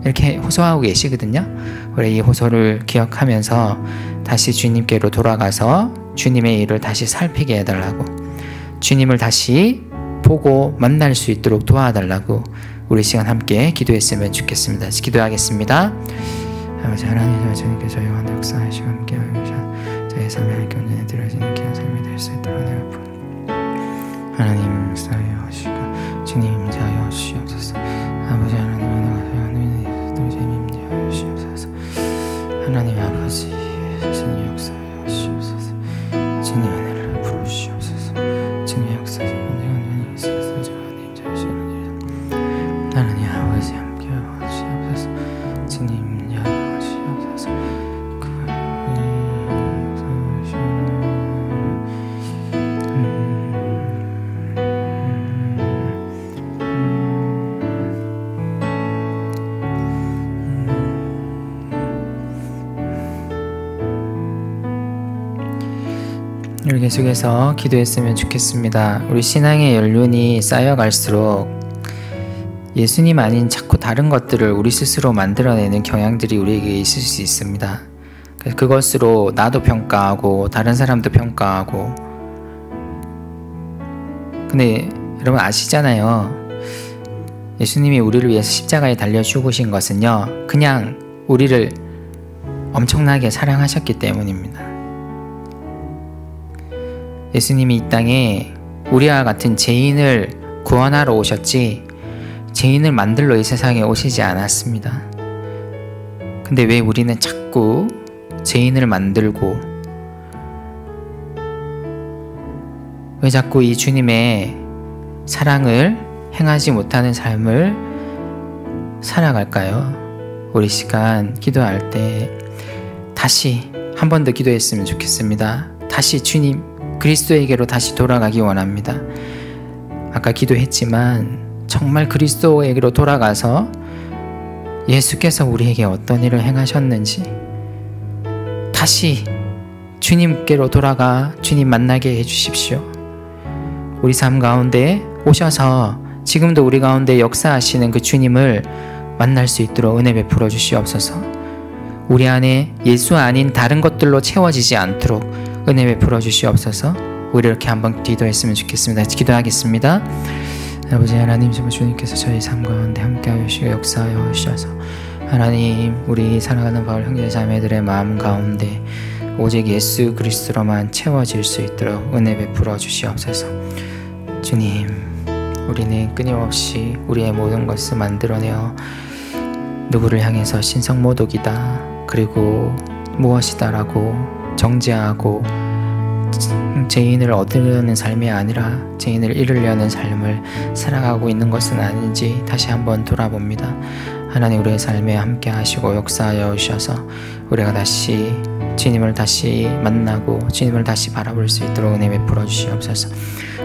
이렇게 호소하고 계시거든요. 우리 이 호소를 기억하면서 다시 주님께로 돌아가서 주님의 일을 다시 살피게 해달라고, 주님을 다시 보고 만날 수 있도록 도와달라고 우리 시간 함께 기도했으면 좋겠습니다. 기도하겠습니다. 아버지 하나님, 주님께서 저희와 역사하시고 함께 하시고 저희 삶의 하나님께 온전히 드려지는 귀한 삶이 될 수 있도록 하나님 역사하여 주시고 주님 임재하여 주시옵소서. 아버지 하나님, 하나님 아버지, 주님 역사하여 주시옵소서. 주님 은혜를 부르시옵소서. 주님 역사하여 주시옵소서. 하나님 아버지 함께하여 주시옵소서. 주님 인도하여 주시옵소서. 우리 계속해서 기도했으면 좋겠습니다. 우리 신앙의 연륜이 쌓여갈수록 예수님 아닌 자꾸 다른 것들을 우리 스스로 만들어내는 경향들이 우리에게 있을 수 있습니다. 그것으로 나도 평가하고 다른 사람도 평가하고 근데 여러분 아시잖아요. 예수님이 우리를 위해서 십자가에 달려 죽으신 것은요, 그냥 우리를 엄청나게 사랑하셨기 때문입니다. 예수님이 이 땅에 우리와 같은 죄인을 구원하러 오셨지 죄인을 만들러 이 세상에 오시지 않았습니다. 근데 왜 우리는 자꾸 죄인을 만들고, 왜 자꾸 이 주님의 사랑을 행하지 못하는 삶을 살아갈까요? 우리 시간 기도할 때 다시 한 번 더 기도했으면 좋겠습니다. 다시 주님 그리스도에게로 다시 돌아가기 원합니다. 아까 기도했지만 정말 그리스도에게로 돌아가서 예수께서 우리에게 어떤 일을 행하셨는지 다시 주님께로 돌아가 주님 만나게 해주십시오. 우리 삶 가운데 오셔서 지금도 우리 가운데 역사하시는 그 주님을 만날 수 있도록 은혜 베풀어 주시옵소서. 우리 안에 예수 아닌 다른 것들로 채워지지 않도록 은혜 베풀어 주시옵소서. 우리 이렇게 한번 기도했으면 좋겠습니다. 기도하겠습니다. 아버지 하나님, 정말 주님께서 저희 삶 가운데 함께하여 주시고 역사하여 주셔서 하나님, 우리 사랑하는 바울 형제 자매들의 마음 가운데 오직 예수 그리스도로만 채워질 수 있도록 은혜 베풀어 주시옵소서. 주님, 우리는 끊임없이 우리의 모든 것을 만들어내어 누구를 향해서 신성모독이다, 그리고 무엇이다라고 정죄하고 죄인을 얻으려는 삶이 아니라 죄인을 잃으려는 삶을 살아가고 있는 것은 아닌지 다시 한번 돌아봅니다. 하나님, 우리의 삶에 함께 하시고 역사하여 주셔서 우리가 다시 주님을 다시 만나고 주님을 다시 바라볼 수 있도록 은혜 베풀어 주시옵소서.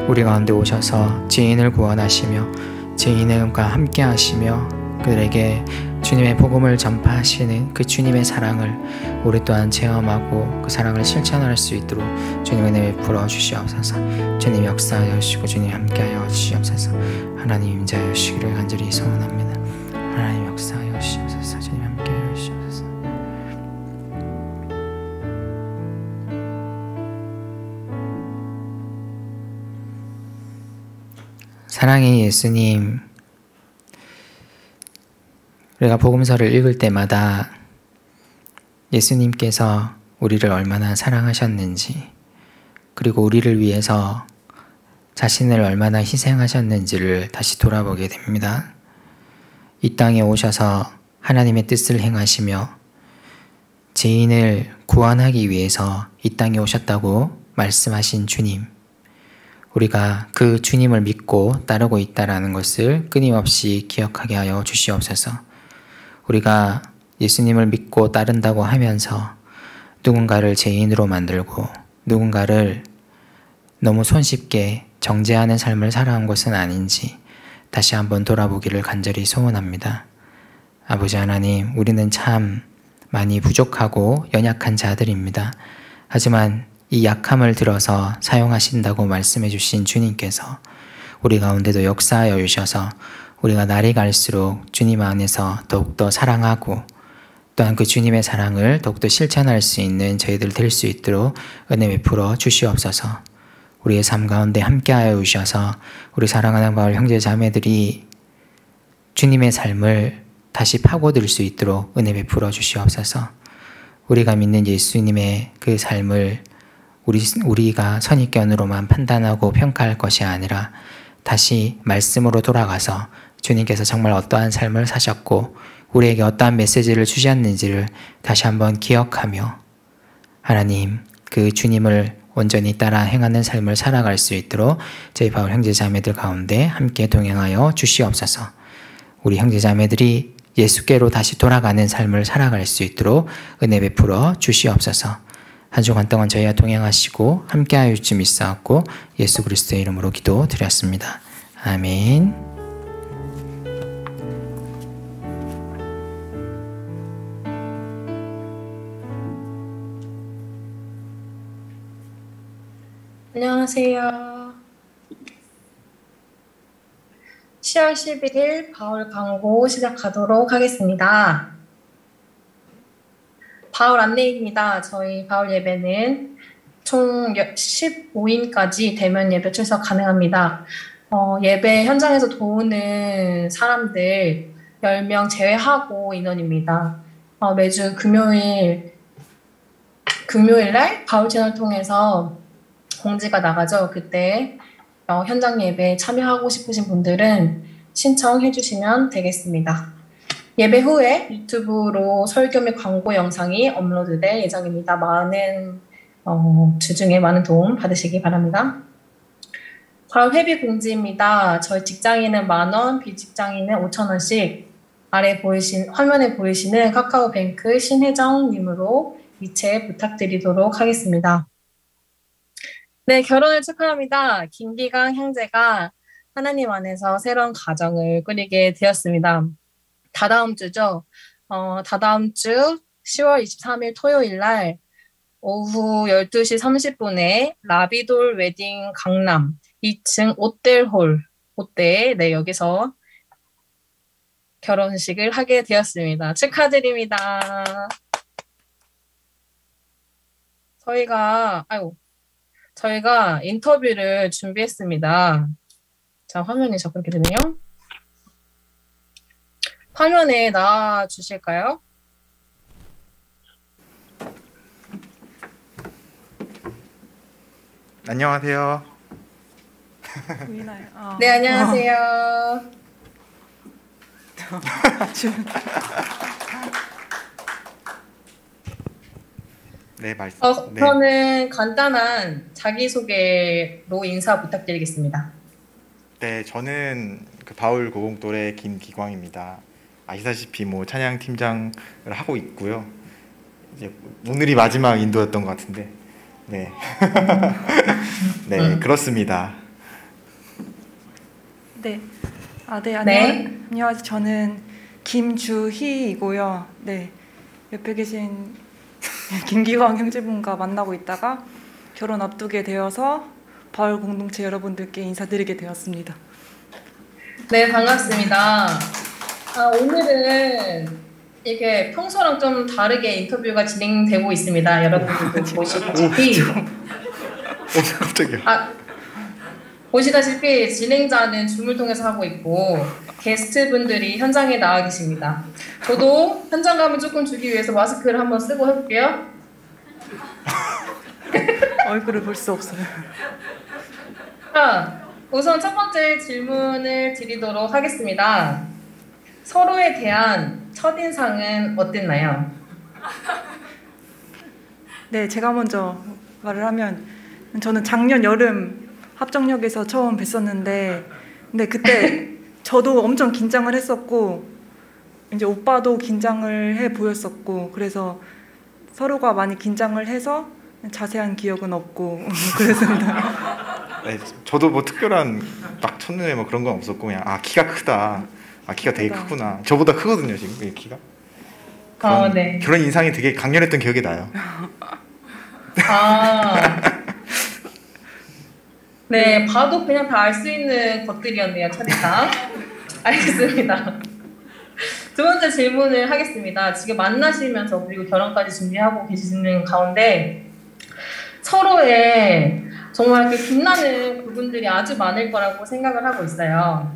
우리 가운데 오셔서 죄인을 구원하시며 죄인과 함께 하시며 그들에게 주님의 복음을 전파하시는 그 주님의 사랑을 우리 또한 체험하고 그 사랑을 실천할 수 있도록 주님 은혜 베풀어 주시옵소서. 주님 역사하여 주시고 주님 함께하여 주시옵소서. 하나님 임재하여 주시기를 간절히 소원합니다. 하나님 역사하여 주시옵소서. 주님 함께하여 주시옵소서. 사랑의 예수님, 우리가 복음서를 읽을 때마다 예수님께서 우리를 얼마나 사랑하셨는지, 그리고 우리를 위해서 자신을 얼마나 희생하셨는지를 다시 돌아보게 됩니다. 이 땅에 오셔서 하나님의 뜻을 행하시며 죄인을 구원하기 위해서 이 땅에 오셨다고 말씀하신 주님, 우리가 그 주님을 믿고 따르고 있다는 것을 끊임없이 기억하게 하여 주시옵소서. 우리가 예수님을 믿고 따른다고 하면서 누군가를 죄인으로 만들고 누군가를 너무 손쉽게 정죄하는 삶을 살아온 것은 아닌지 다시 한번 돌아보기를 간절히 소원합니다. 아버지 하나님, 우리는 참 많이 부족하고 연약한 자들입니다. 하지만 이 약함을 들어서 사용하신다고 말씀해 주신 주님께서 우리 가운데도 역사하여 주셔서 우리가 날이 갈수록 주님 안에서 더욱더 사랑하고 또한 그 주님의 사랑을 더욱더 실천할 수 있는 저희들 될 수 있도록 은혜 베풀어 주시옵소서. 우리의 삶 가운데 함께하여 주셔서 우리 사랑하는 바울 형제 자매들이 주님의 삶을 다시 파고들 수 있도록 은혜 베풀어 주시옵소서. 우리가 믿는 예수님의 그 삶을 우리가 선입견으로만 판단하고 평가할 것이 아니라 다시 말씀으로 돌아가서 주님께서 정말 어떠한 삶을 사셨고 우리에게 어떠한 메시지를 주셨는지를 다시 한번 기억하며 하나님, 그 주님을 온전히 따라 행하는 삶을 살아갈 수 있도록 저희 바울 형제 자매들 가운데 함께 동행하여 주시옵소서. 우리 형제 자매들이 예수께로 다시 돌아가는 삶을 살아갈 수 있도록 은혜 베풀어 주시옵소서. 한 주간 동안 저희와 동행하시고 함께하여 주시 믿사옵고 예수 그리스도의 이름으로 기도드렸습니다. 아멘. 안녕하세요. 10월 11일 바울 강고 시작하도록 하겠습니다. 바울 안내입니다. 저희 바울 예배는 총 15인까지 대면 예배 출석 가능합니다. 예배 현장에서 도우는 사람들 10명 제외하고 인원입니다. 매주 금요일날 바울 채널 통해서 공지가 나가죠. 그때 현장 예배에 참여하고 싶으신 분들은 신청해 주시면 되겠습니다. 예배 후에 유튜브로 설교 및 광고 영상이 업로드될 예정입니다. 많은 주중에 많은 도움 받으시기 바랍니다. 바로 회비 공지입니다. 저희 직장인은 10,000원, 비직장인은 5,000원씩 화면에 보이시는 카카오뱅크 신혜정님으로 이체 부탁드리도록 하겠습니다. 네, 결혼을 축하합니다. 김기강 형제가 하나님 안에서 새로운 가정을 꾸리게 되었습니다. 다다음 주죠. 다다음 주 10월 23일 토요일 날 오후 12시 30분에 라비돌 웨딩 강남 2층 옷대에 네, 여기서 결혼식을 하게 되었습니다. 축하드립니다. 저희가 인터뷰를 준비했습니다. 자, 화면이 자꾸 그렇게 되네요. 화면에 나와 주실까요? 안녕하세요. 네, 안녕하세요. 네, 말씀. 저는 간단한 자기소개로 인사 부탁드리겠습니다. 네, 저는 그 바울 고공돌의 김기광입니다. 아시다시피 찬양 팀장을 하고 있고요. 이제 오늘이 마지막 인도였던 것 같은데, 네, 네, 그렇습니다. 네, 네. 안녕하세요. 저는 김주희이고요. 네, 옆에 계신 김기광 형제분과 만나고 있다가 결혼 앞두게 되어서 바울 공동체 여러분들께 인사드리게 되었습니다. 네, 반갑습니다. 오늘은 이게 평소랑 좀 다르게 인터뷰가 진행되고 있습니다. 여러분들도 보시다시피 깜짝이야. 보시다시피 진행자는 줌을 통해서 하고 있고 게스트분들이 현장에 나와 계십니다. 저도 현장감을 조금 주기 위해서 마스크를 한번 쓰고 해볼게요. 얼굴을 볼 수 없어요. 우선 첫 번째 질문을 드리도록 하겠습니다. 서로에 대한 첫인상은 어땠나요? 네, 제가 먼저 말을 하면 저는 작년 여름 합정역에서 처음 뵀었는데 근데 그때 저도 엄청 긴장을 했었고 이제 오빠도 긴장을 해 보였었고 그래서 서로가 많이 긴장을 해서 자세한 기억은 없고 그랬습니다. 네, 저도 특별한 딱 첫눈에 그런 건 없었고 그냥 키가 크다. 키가 되게 크구나. 저보다 크거든요 지금 키가. 네. 그런 인상이 되게 강렬했던 기억이 나요. 네, 봐도 그냥 다 알 수 있는 것들이었네요, 첫인상. 알겠습니다. 두 번째 질문을 하겠습니다. 지금 만나시면서 그리고 결혼까지 준비하고 계시는 가운데 서로의 정말 빛나는 부분들이 아주 많을 거라고 생각을 하고 있어요.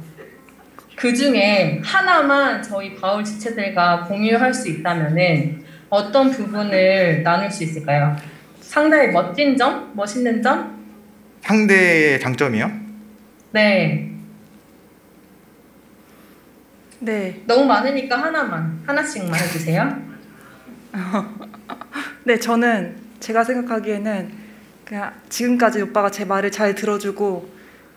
그 중에 하나만 저희 바울 지체들과 공유할 수 있다면은 어떤 부분을 나눌 수 있을까요? 상당히 멋진 점? 멋있는 점? 상대의 장점이요? 네. 네. 너무 많으니까 하나씩만 해주세요. 네, 저는 제가 생각하기에는 그냥 지금까지 오빠가 제 말을 잘 들어주고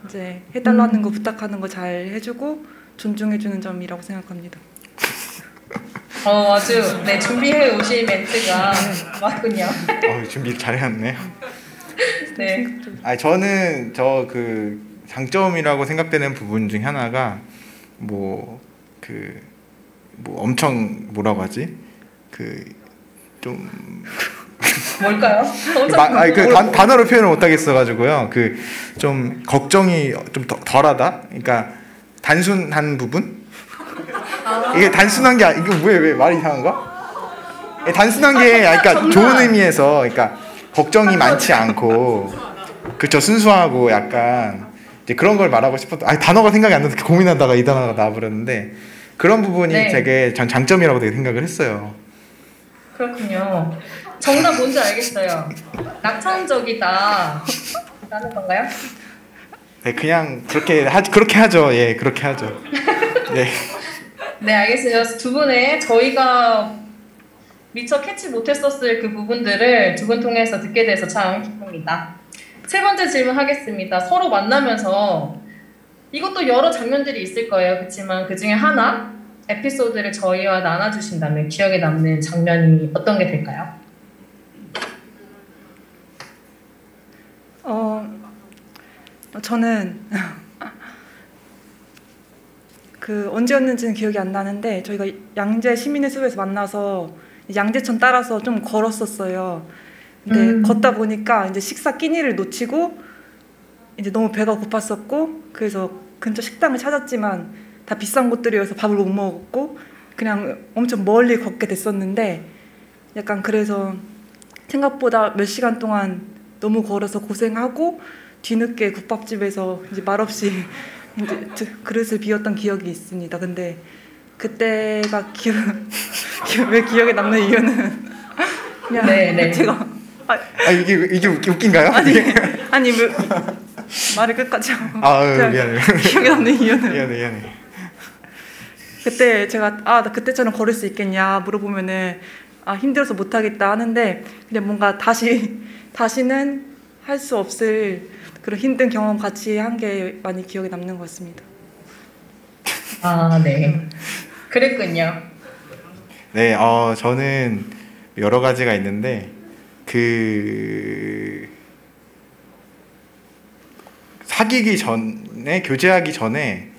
이제 해달라는 거 부탁하는 거 잘 해주고 존중해주는 점이라고 생각합니다. 아주 네, 준비해 오신 멘트가 맞군요. 준비 잘해왔네. 네. 저는 그 장점이라고 생각되는 부분 중 하나가 엄청 뭐라고 하지? 좀 뭘까요? 단어로 표현을 못 하겠어가지고요. 좀 걱정이 좀 덜하다. 그러니까 단순한 부분. 이게 단순한 게 이게 왜 말이 이상한가? 단순한 게 그러니까 좋은 의미에서 그러니까 걱정이 많지 않고 그쵸 순수하고 약간 이제 그런 걸 말하고 싶었던 단어가 생각이 안 나서 고민하다가 이 단어가 나와버렸는데 그런 부분이 네. 되게 전 장점이라고 되게 생각을 했어요. 그렇군요. 정답 뭔지 알겠어요. 낙천적이다. 라는 건가요? 네, 그냥 그렇게 하죠. 예, 그렇게 하죠. 네. 네, 알겠습니다. 두 분의 저희가 미처 캐치 못했었을 그 부분들을 두 분 통해서 듣게 돼서 참 기쁩니다. 세 번째 질문 하겠습니다. 서로 만나면서 이것도 여러 장면들이 있을 거예요. 그렇지만 그 중에 하나 에피소드를 저희와 나눠주신다면 기억에 남는 장면이 어떤 게 될까요? 저는 그 언제였는지는 기억이 안 나는데 저희가 양재 시민의 숲에서 만나서 양재천 따라서 좀 걸었었어요. 근데 걷다 보니까 이제 식사 끼니를 놓치고 이제 너무 배가 고팠었고 그래서 근처 식당을 찾았지만 다 비싼 곳들이어서 밥을 못 먹었고 그냥 엄청 멀리 걷게 됐었는데 약간 그래서 생각보다 몇 시간 동안 너무 걸어서 고생하고 뒤늦게 국밥집에서 이제 말없이 이제 그릇을 비웠던 기억이 있습니다. 근데 그때가 왜 기억에 남는 이유는 그냥 네. 제가 이게 웃긴가요? 아니 왜 말을 끝까지 하고 미안해. 기억에 남는 이유는 미안해. 그때 제가 나 그때처럼 걸을 수 있겠냐 물어보면은 힘들어서 못하겠다 하는데 그냥 뭔가 다시는 할 수 없을 그런 힘든 경험 같이 한 게 많이 기억에 남는 것 같습니다. 네. 그랬군요. 네, 저는 여러 가지가 있는데 사귀기 전에 교제하기 전에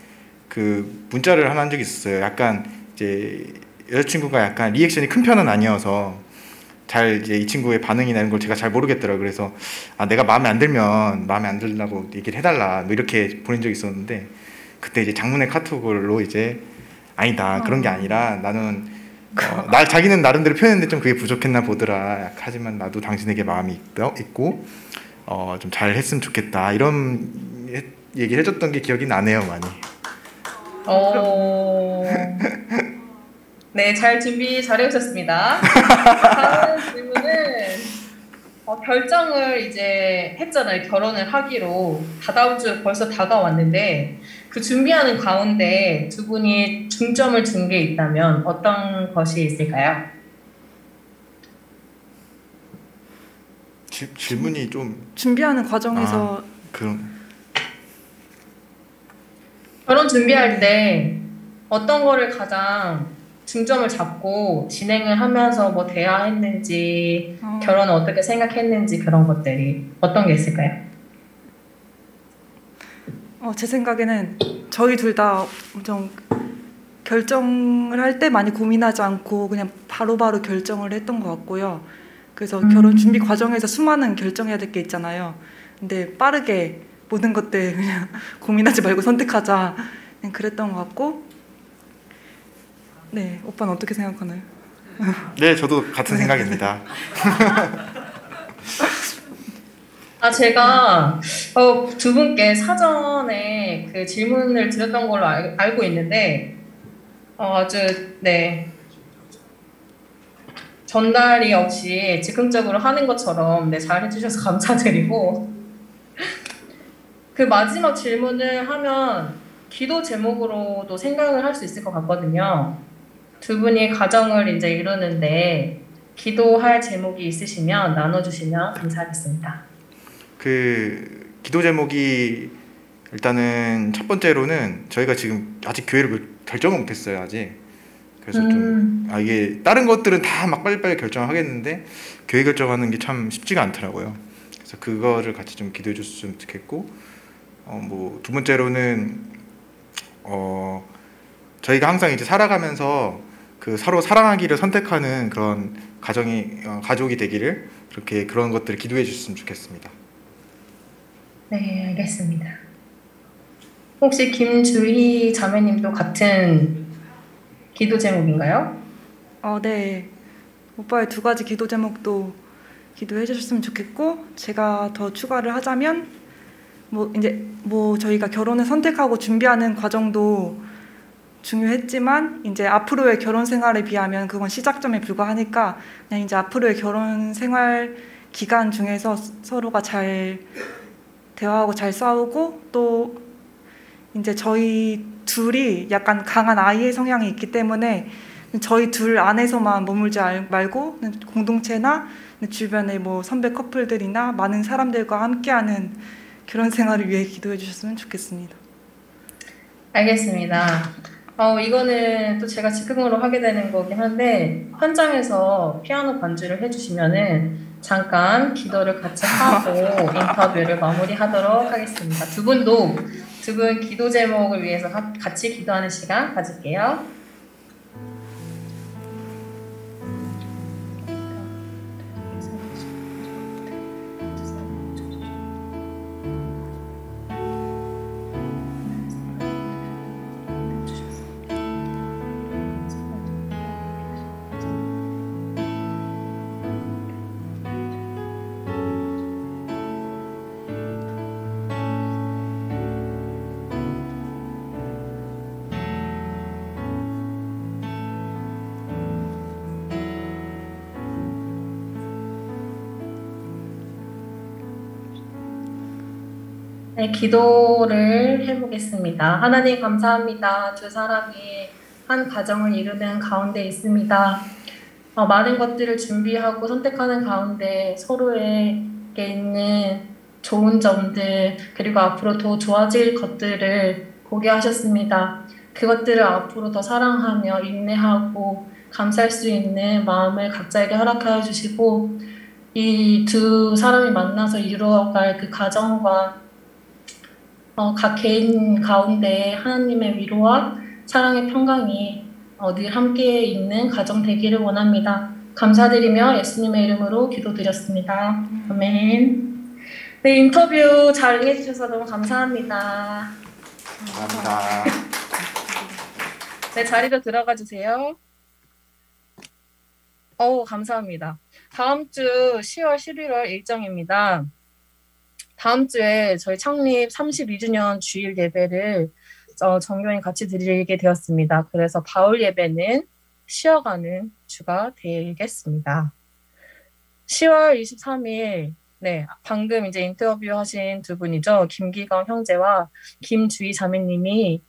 그 문자를 하나 한 적이 있었어요. 약간 이제 여자친구가 약간 리액션이 큰 편은 아니어서 잘 이제 이 친구의 반응이나 이런 걸 제가 잘 모르겠더라고요. 그래서 내가 마음에 안 들면 마음에 안 들라고 얘기를 해달라 뭐 이렇게 보낸 적이 있었는데 그때 이제 장문의 카톡으로 이제 아니다 그런 게 아니라 나는 자기는 나름대로 표현했는데 좀 그게 부족했나 보더라. 하지만 나도 당신에게 마음이 있고 좀 잘 했으면 좋겠다 이런 얘기를 해줬던 게 기억이 나네요 많이. 네, 잘 준비 잘해오셨습니다. 다음 질문은 결정을 이제 했잖아요. 결혼을 하기로 다다음 주 벌써 다가왔는데 그 준비하는 가운데 두 분이 중점을 둔 게 있다면 어떤 것이 있을까요? 질문이 좀 준비하는 과정에서 결혼 준비할 때 어떤 거를 가장 중점을 잡고 진행을 하면서 뭐 대화했는지 결혼을 어떻게 생각했는지 그런 것들이 어떤 게 있을까요? 제 생각에는 저희 둘 다 엄청 결정을 할 때 많이 고민하지 않고 그냥 바로바로 결정을 했던 것 같고요. 그래서 결혼 준비 과정에서 수많은 결정해야 될 게 있잖아요. 근데 빠르게 모든 것들 그냥 고민하지 말고 선택하자 그냥 그랬던 것 같고 네, 오빠는 어떻게 생각하나요? 네, 저도 같은 생각입니다. 제가 두 분께 사전에 그 질문을 드렸던 걸로 알고 있는데 아주 전달이 없이 즉흥적으로 하는 것처럼 잘 해주셔서 감사드리고 그 마지막 질문을 하면 기도 제목으로도 생각을 할 수 있을 것 같거든요. 두 분이 가정을 이제 이루는데 기도할 제목이 있으시면 나눠주시면 감사하겠습니다. 그 기도 제목이 일단은 첫 번째로는 저희가 지금 아직 교회를 결정을 못했어요 아직. 그래서 좀 이게 다른 것들은 다 막 빨리빨리 결정하겠는데 교회 결정하는 게 참 쉽지가 않더라고요. 그래서 그거를 같이 좀 기도해 줬으면 좋겠고 뭐 두 번째로는 저희가 항상 이제 살아가면서 그 서로 사랑하기를 선택하는 그런 가족이 되기를 그런 것들을 기도해 주셨으면 좋겠습니다. 네, 알겠습니다. 혹시 김주희 자매님도 같은 기도 제목인가요? 네. 오빠의 두 가지 기도 제목도 기도해 주셨으면 좋겠고, 제가 더 추가를 하자면 저희가 결혼을 선택하고 준비하는 과정도 중요했지만 이제 앞으로의 결혼 생활에 비하면 그건 시작점에 불과하니까 그냥 이제 앞으로의 결혼 생활 기간 중에서 서로가 잘 대화하고 잘 싸우고, 또 이제 저희 둘이 약간 강한 아이의 성향이 있기 때문에 저희 둘 안에서만 머물지 말고 공동체나 주변의 선배 커플들이나 많은 사람들과 함께하는 결혼 생활을 위해 기도해 주셨으면 좋겠습니다. 알겠습니다. 이거는 또 제가 즉흥으로 하게 되는 거긴 한데, 현장에서 피아노 반주를 해주시면은 잠깐 기도를 같이 하고 인터뷰를 마무리하도록 하겠습니다. 두 분 기도 제목을 위해서 같이 기도하는 시간 가질게요. 네, 기도를 해보겠습니다. 하나님 감사합니다. 두 사람이 한 가정을 이루는 가운데 있습니다. 많은 것들을 준비하고 선택하는 가운데 서로에게 있는 좋은 점들, 그리고 앞으로 더 좋아질 것들을 보게 하셨습니다. 그것들을 앞으로 더 사랑하며 인내하고 감사할 수 있는 마음을 각자에게 허락하여 주시고, 이 두 사람이 만나서 이루어갈 그 가정과 각 개인 가운데 하나님의 위로와 사랑의 평강이 늘 함께 있는 가정 되기를 원합니다. 감사드리며 예수님의 이름으로 기도드렸습니다. 아멘. 네, 인터뷰 잘 해주셔서 너무 감사합니다. 감사합니다. 네, 자리로 들어가 주세요. 감사합니다. 다음 주 10월, 11월 일정입니다. 다음 주에 저희 창립 32주년 주일 예배를 정교인 같이 드리게 되었습니다. 그래서 바울 예배는 쉬어가는 주가 되겠습니다. 10월 23일, 네, 방금 이제 인터뷰하신 두 분이죠. 김기광 형제와 김주희 자매님이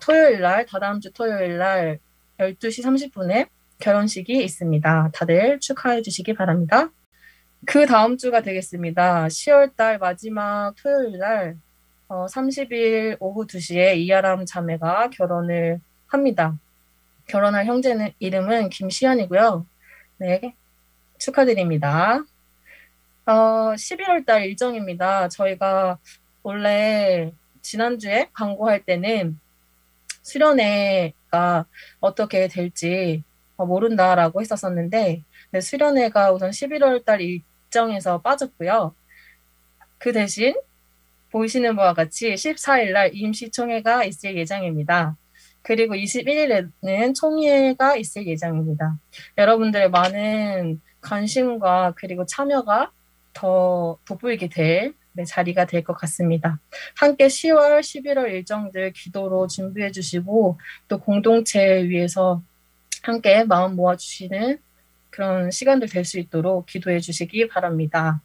토요일 날, 다다음 주 토요일 날 12시 30분에 결혼식이 있습니다. 다들 축하해 주시기 바랍니다. 그 다음 주가 되겠습니다. 10월 달 마지막 토요일 날 30일 오후 2시에 이아람 자매가 결혼을 합니다. 결혼할 형제는 이름은 김시연이고요. 네, 축하드립니다. 11월 달 일정입니다. 저희가 원래 지난주에 광고할 때는 수련회가 어떻게 될지 모른다라고 했었었는데, 네, 수련회가 우선 11월 달 일정에서 빠졌고요. 그 대신 보시는 바와 같이 14일 날 임시총회가 있을 예정입니다. 그리고 21일에는 총회가 있을 예정입니다. 여러분들의 많은 관심과 그리고 참여가 더 돋보이게 될 자리가 될 것 같습니다. 함께 10월, 11월 일정들 기도로 준비해 주시고, 또 공동체에 위해서 함께 마음 모아주시는 그런 시간들 될 수 있도록 기도해 주시기 바랍니다.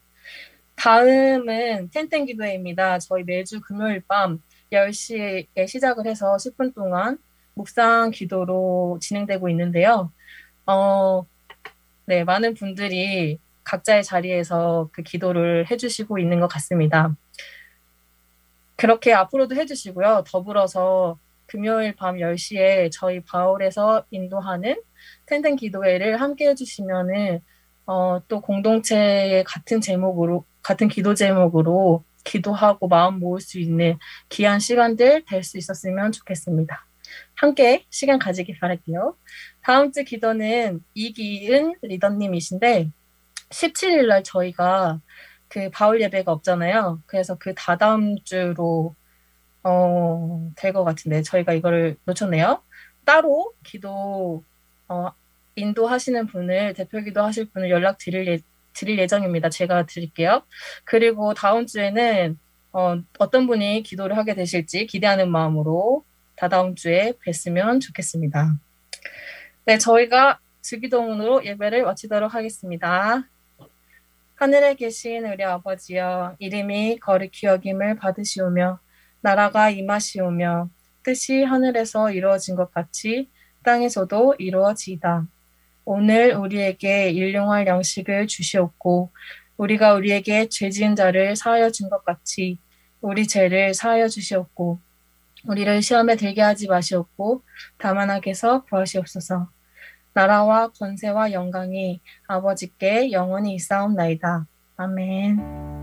다음은 텐텐 기도회입니다. 저희 매주 금요일 밤 10시에 시작을 해서 10분 동안 묵상 기도로 진행되고 있는데요. 네, 많은 분들이 각자의 자리에서 그 기도를 해주시고 있는 것 같습니다. 그렇게 앞으로도 해주시고요. 더불어서 금요일 밤 10시에 저희 바울에서 인도하는 텐텐 기도회를 함께 해주시면은 또 공동체의 같은 기도 제목으로 기도하고 마음 모을 수 있는 귀한 시간들 될 수 있었으면 좋겠습니다. 함께 시간 가지기 바랄게요. 다음 주 기도는 이기은 리더님이신데 17일 날 저희가 그 바울 예배가 없잖아요. 그래서 그 다다음 주로 될 것 같은데 저희가 이거를 놓쳤네요. 따로 기도 인도하시는 분을, 대표 기도하실 분을 연락 드릴 드릴 예정입니다. 제가 드릴게요. 그리고 다음 주에는 어떤 분이 기도를 하게 되실지 기대하는 마음으로 다다음 주에 뵀으면 좋겠습니다. 네, 저희가 주기도문으로 예배를 마치도록 하겠습니다. 하늘에 계신 우리 아버지여, 이름이 거룩히 여김을 받으시오며 나라가 임하시오며 뜻이 하늘에서 이루어진 것 같이 땅에서도 이루어지이다. 오늘 우리에게 일용할 양식을 주시옵고 우리가 우리에게 죄 지은 자를 사하여 준 것 같이 우리 죄를 사하여 주시옵고 우리를 시험에 들게 하지 마시옵고 다만 악에서 구하시옵소서. 나라와 권세와 영광이 아버지께 영원히 있사옵나이다. 아멘.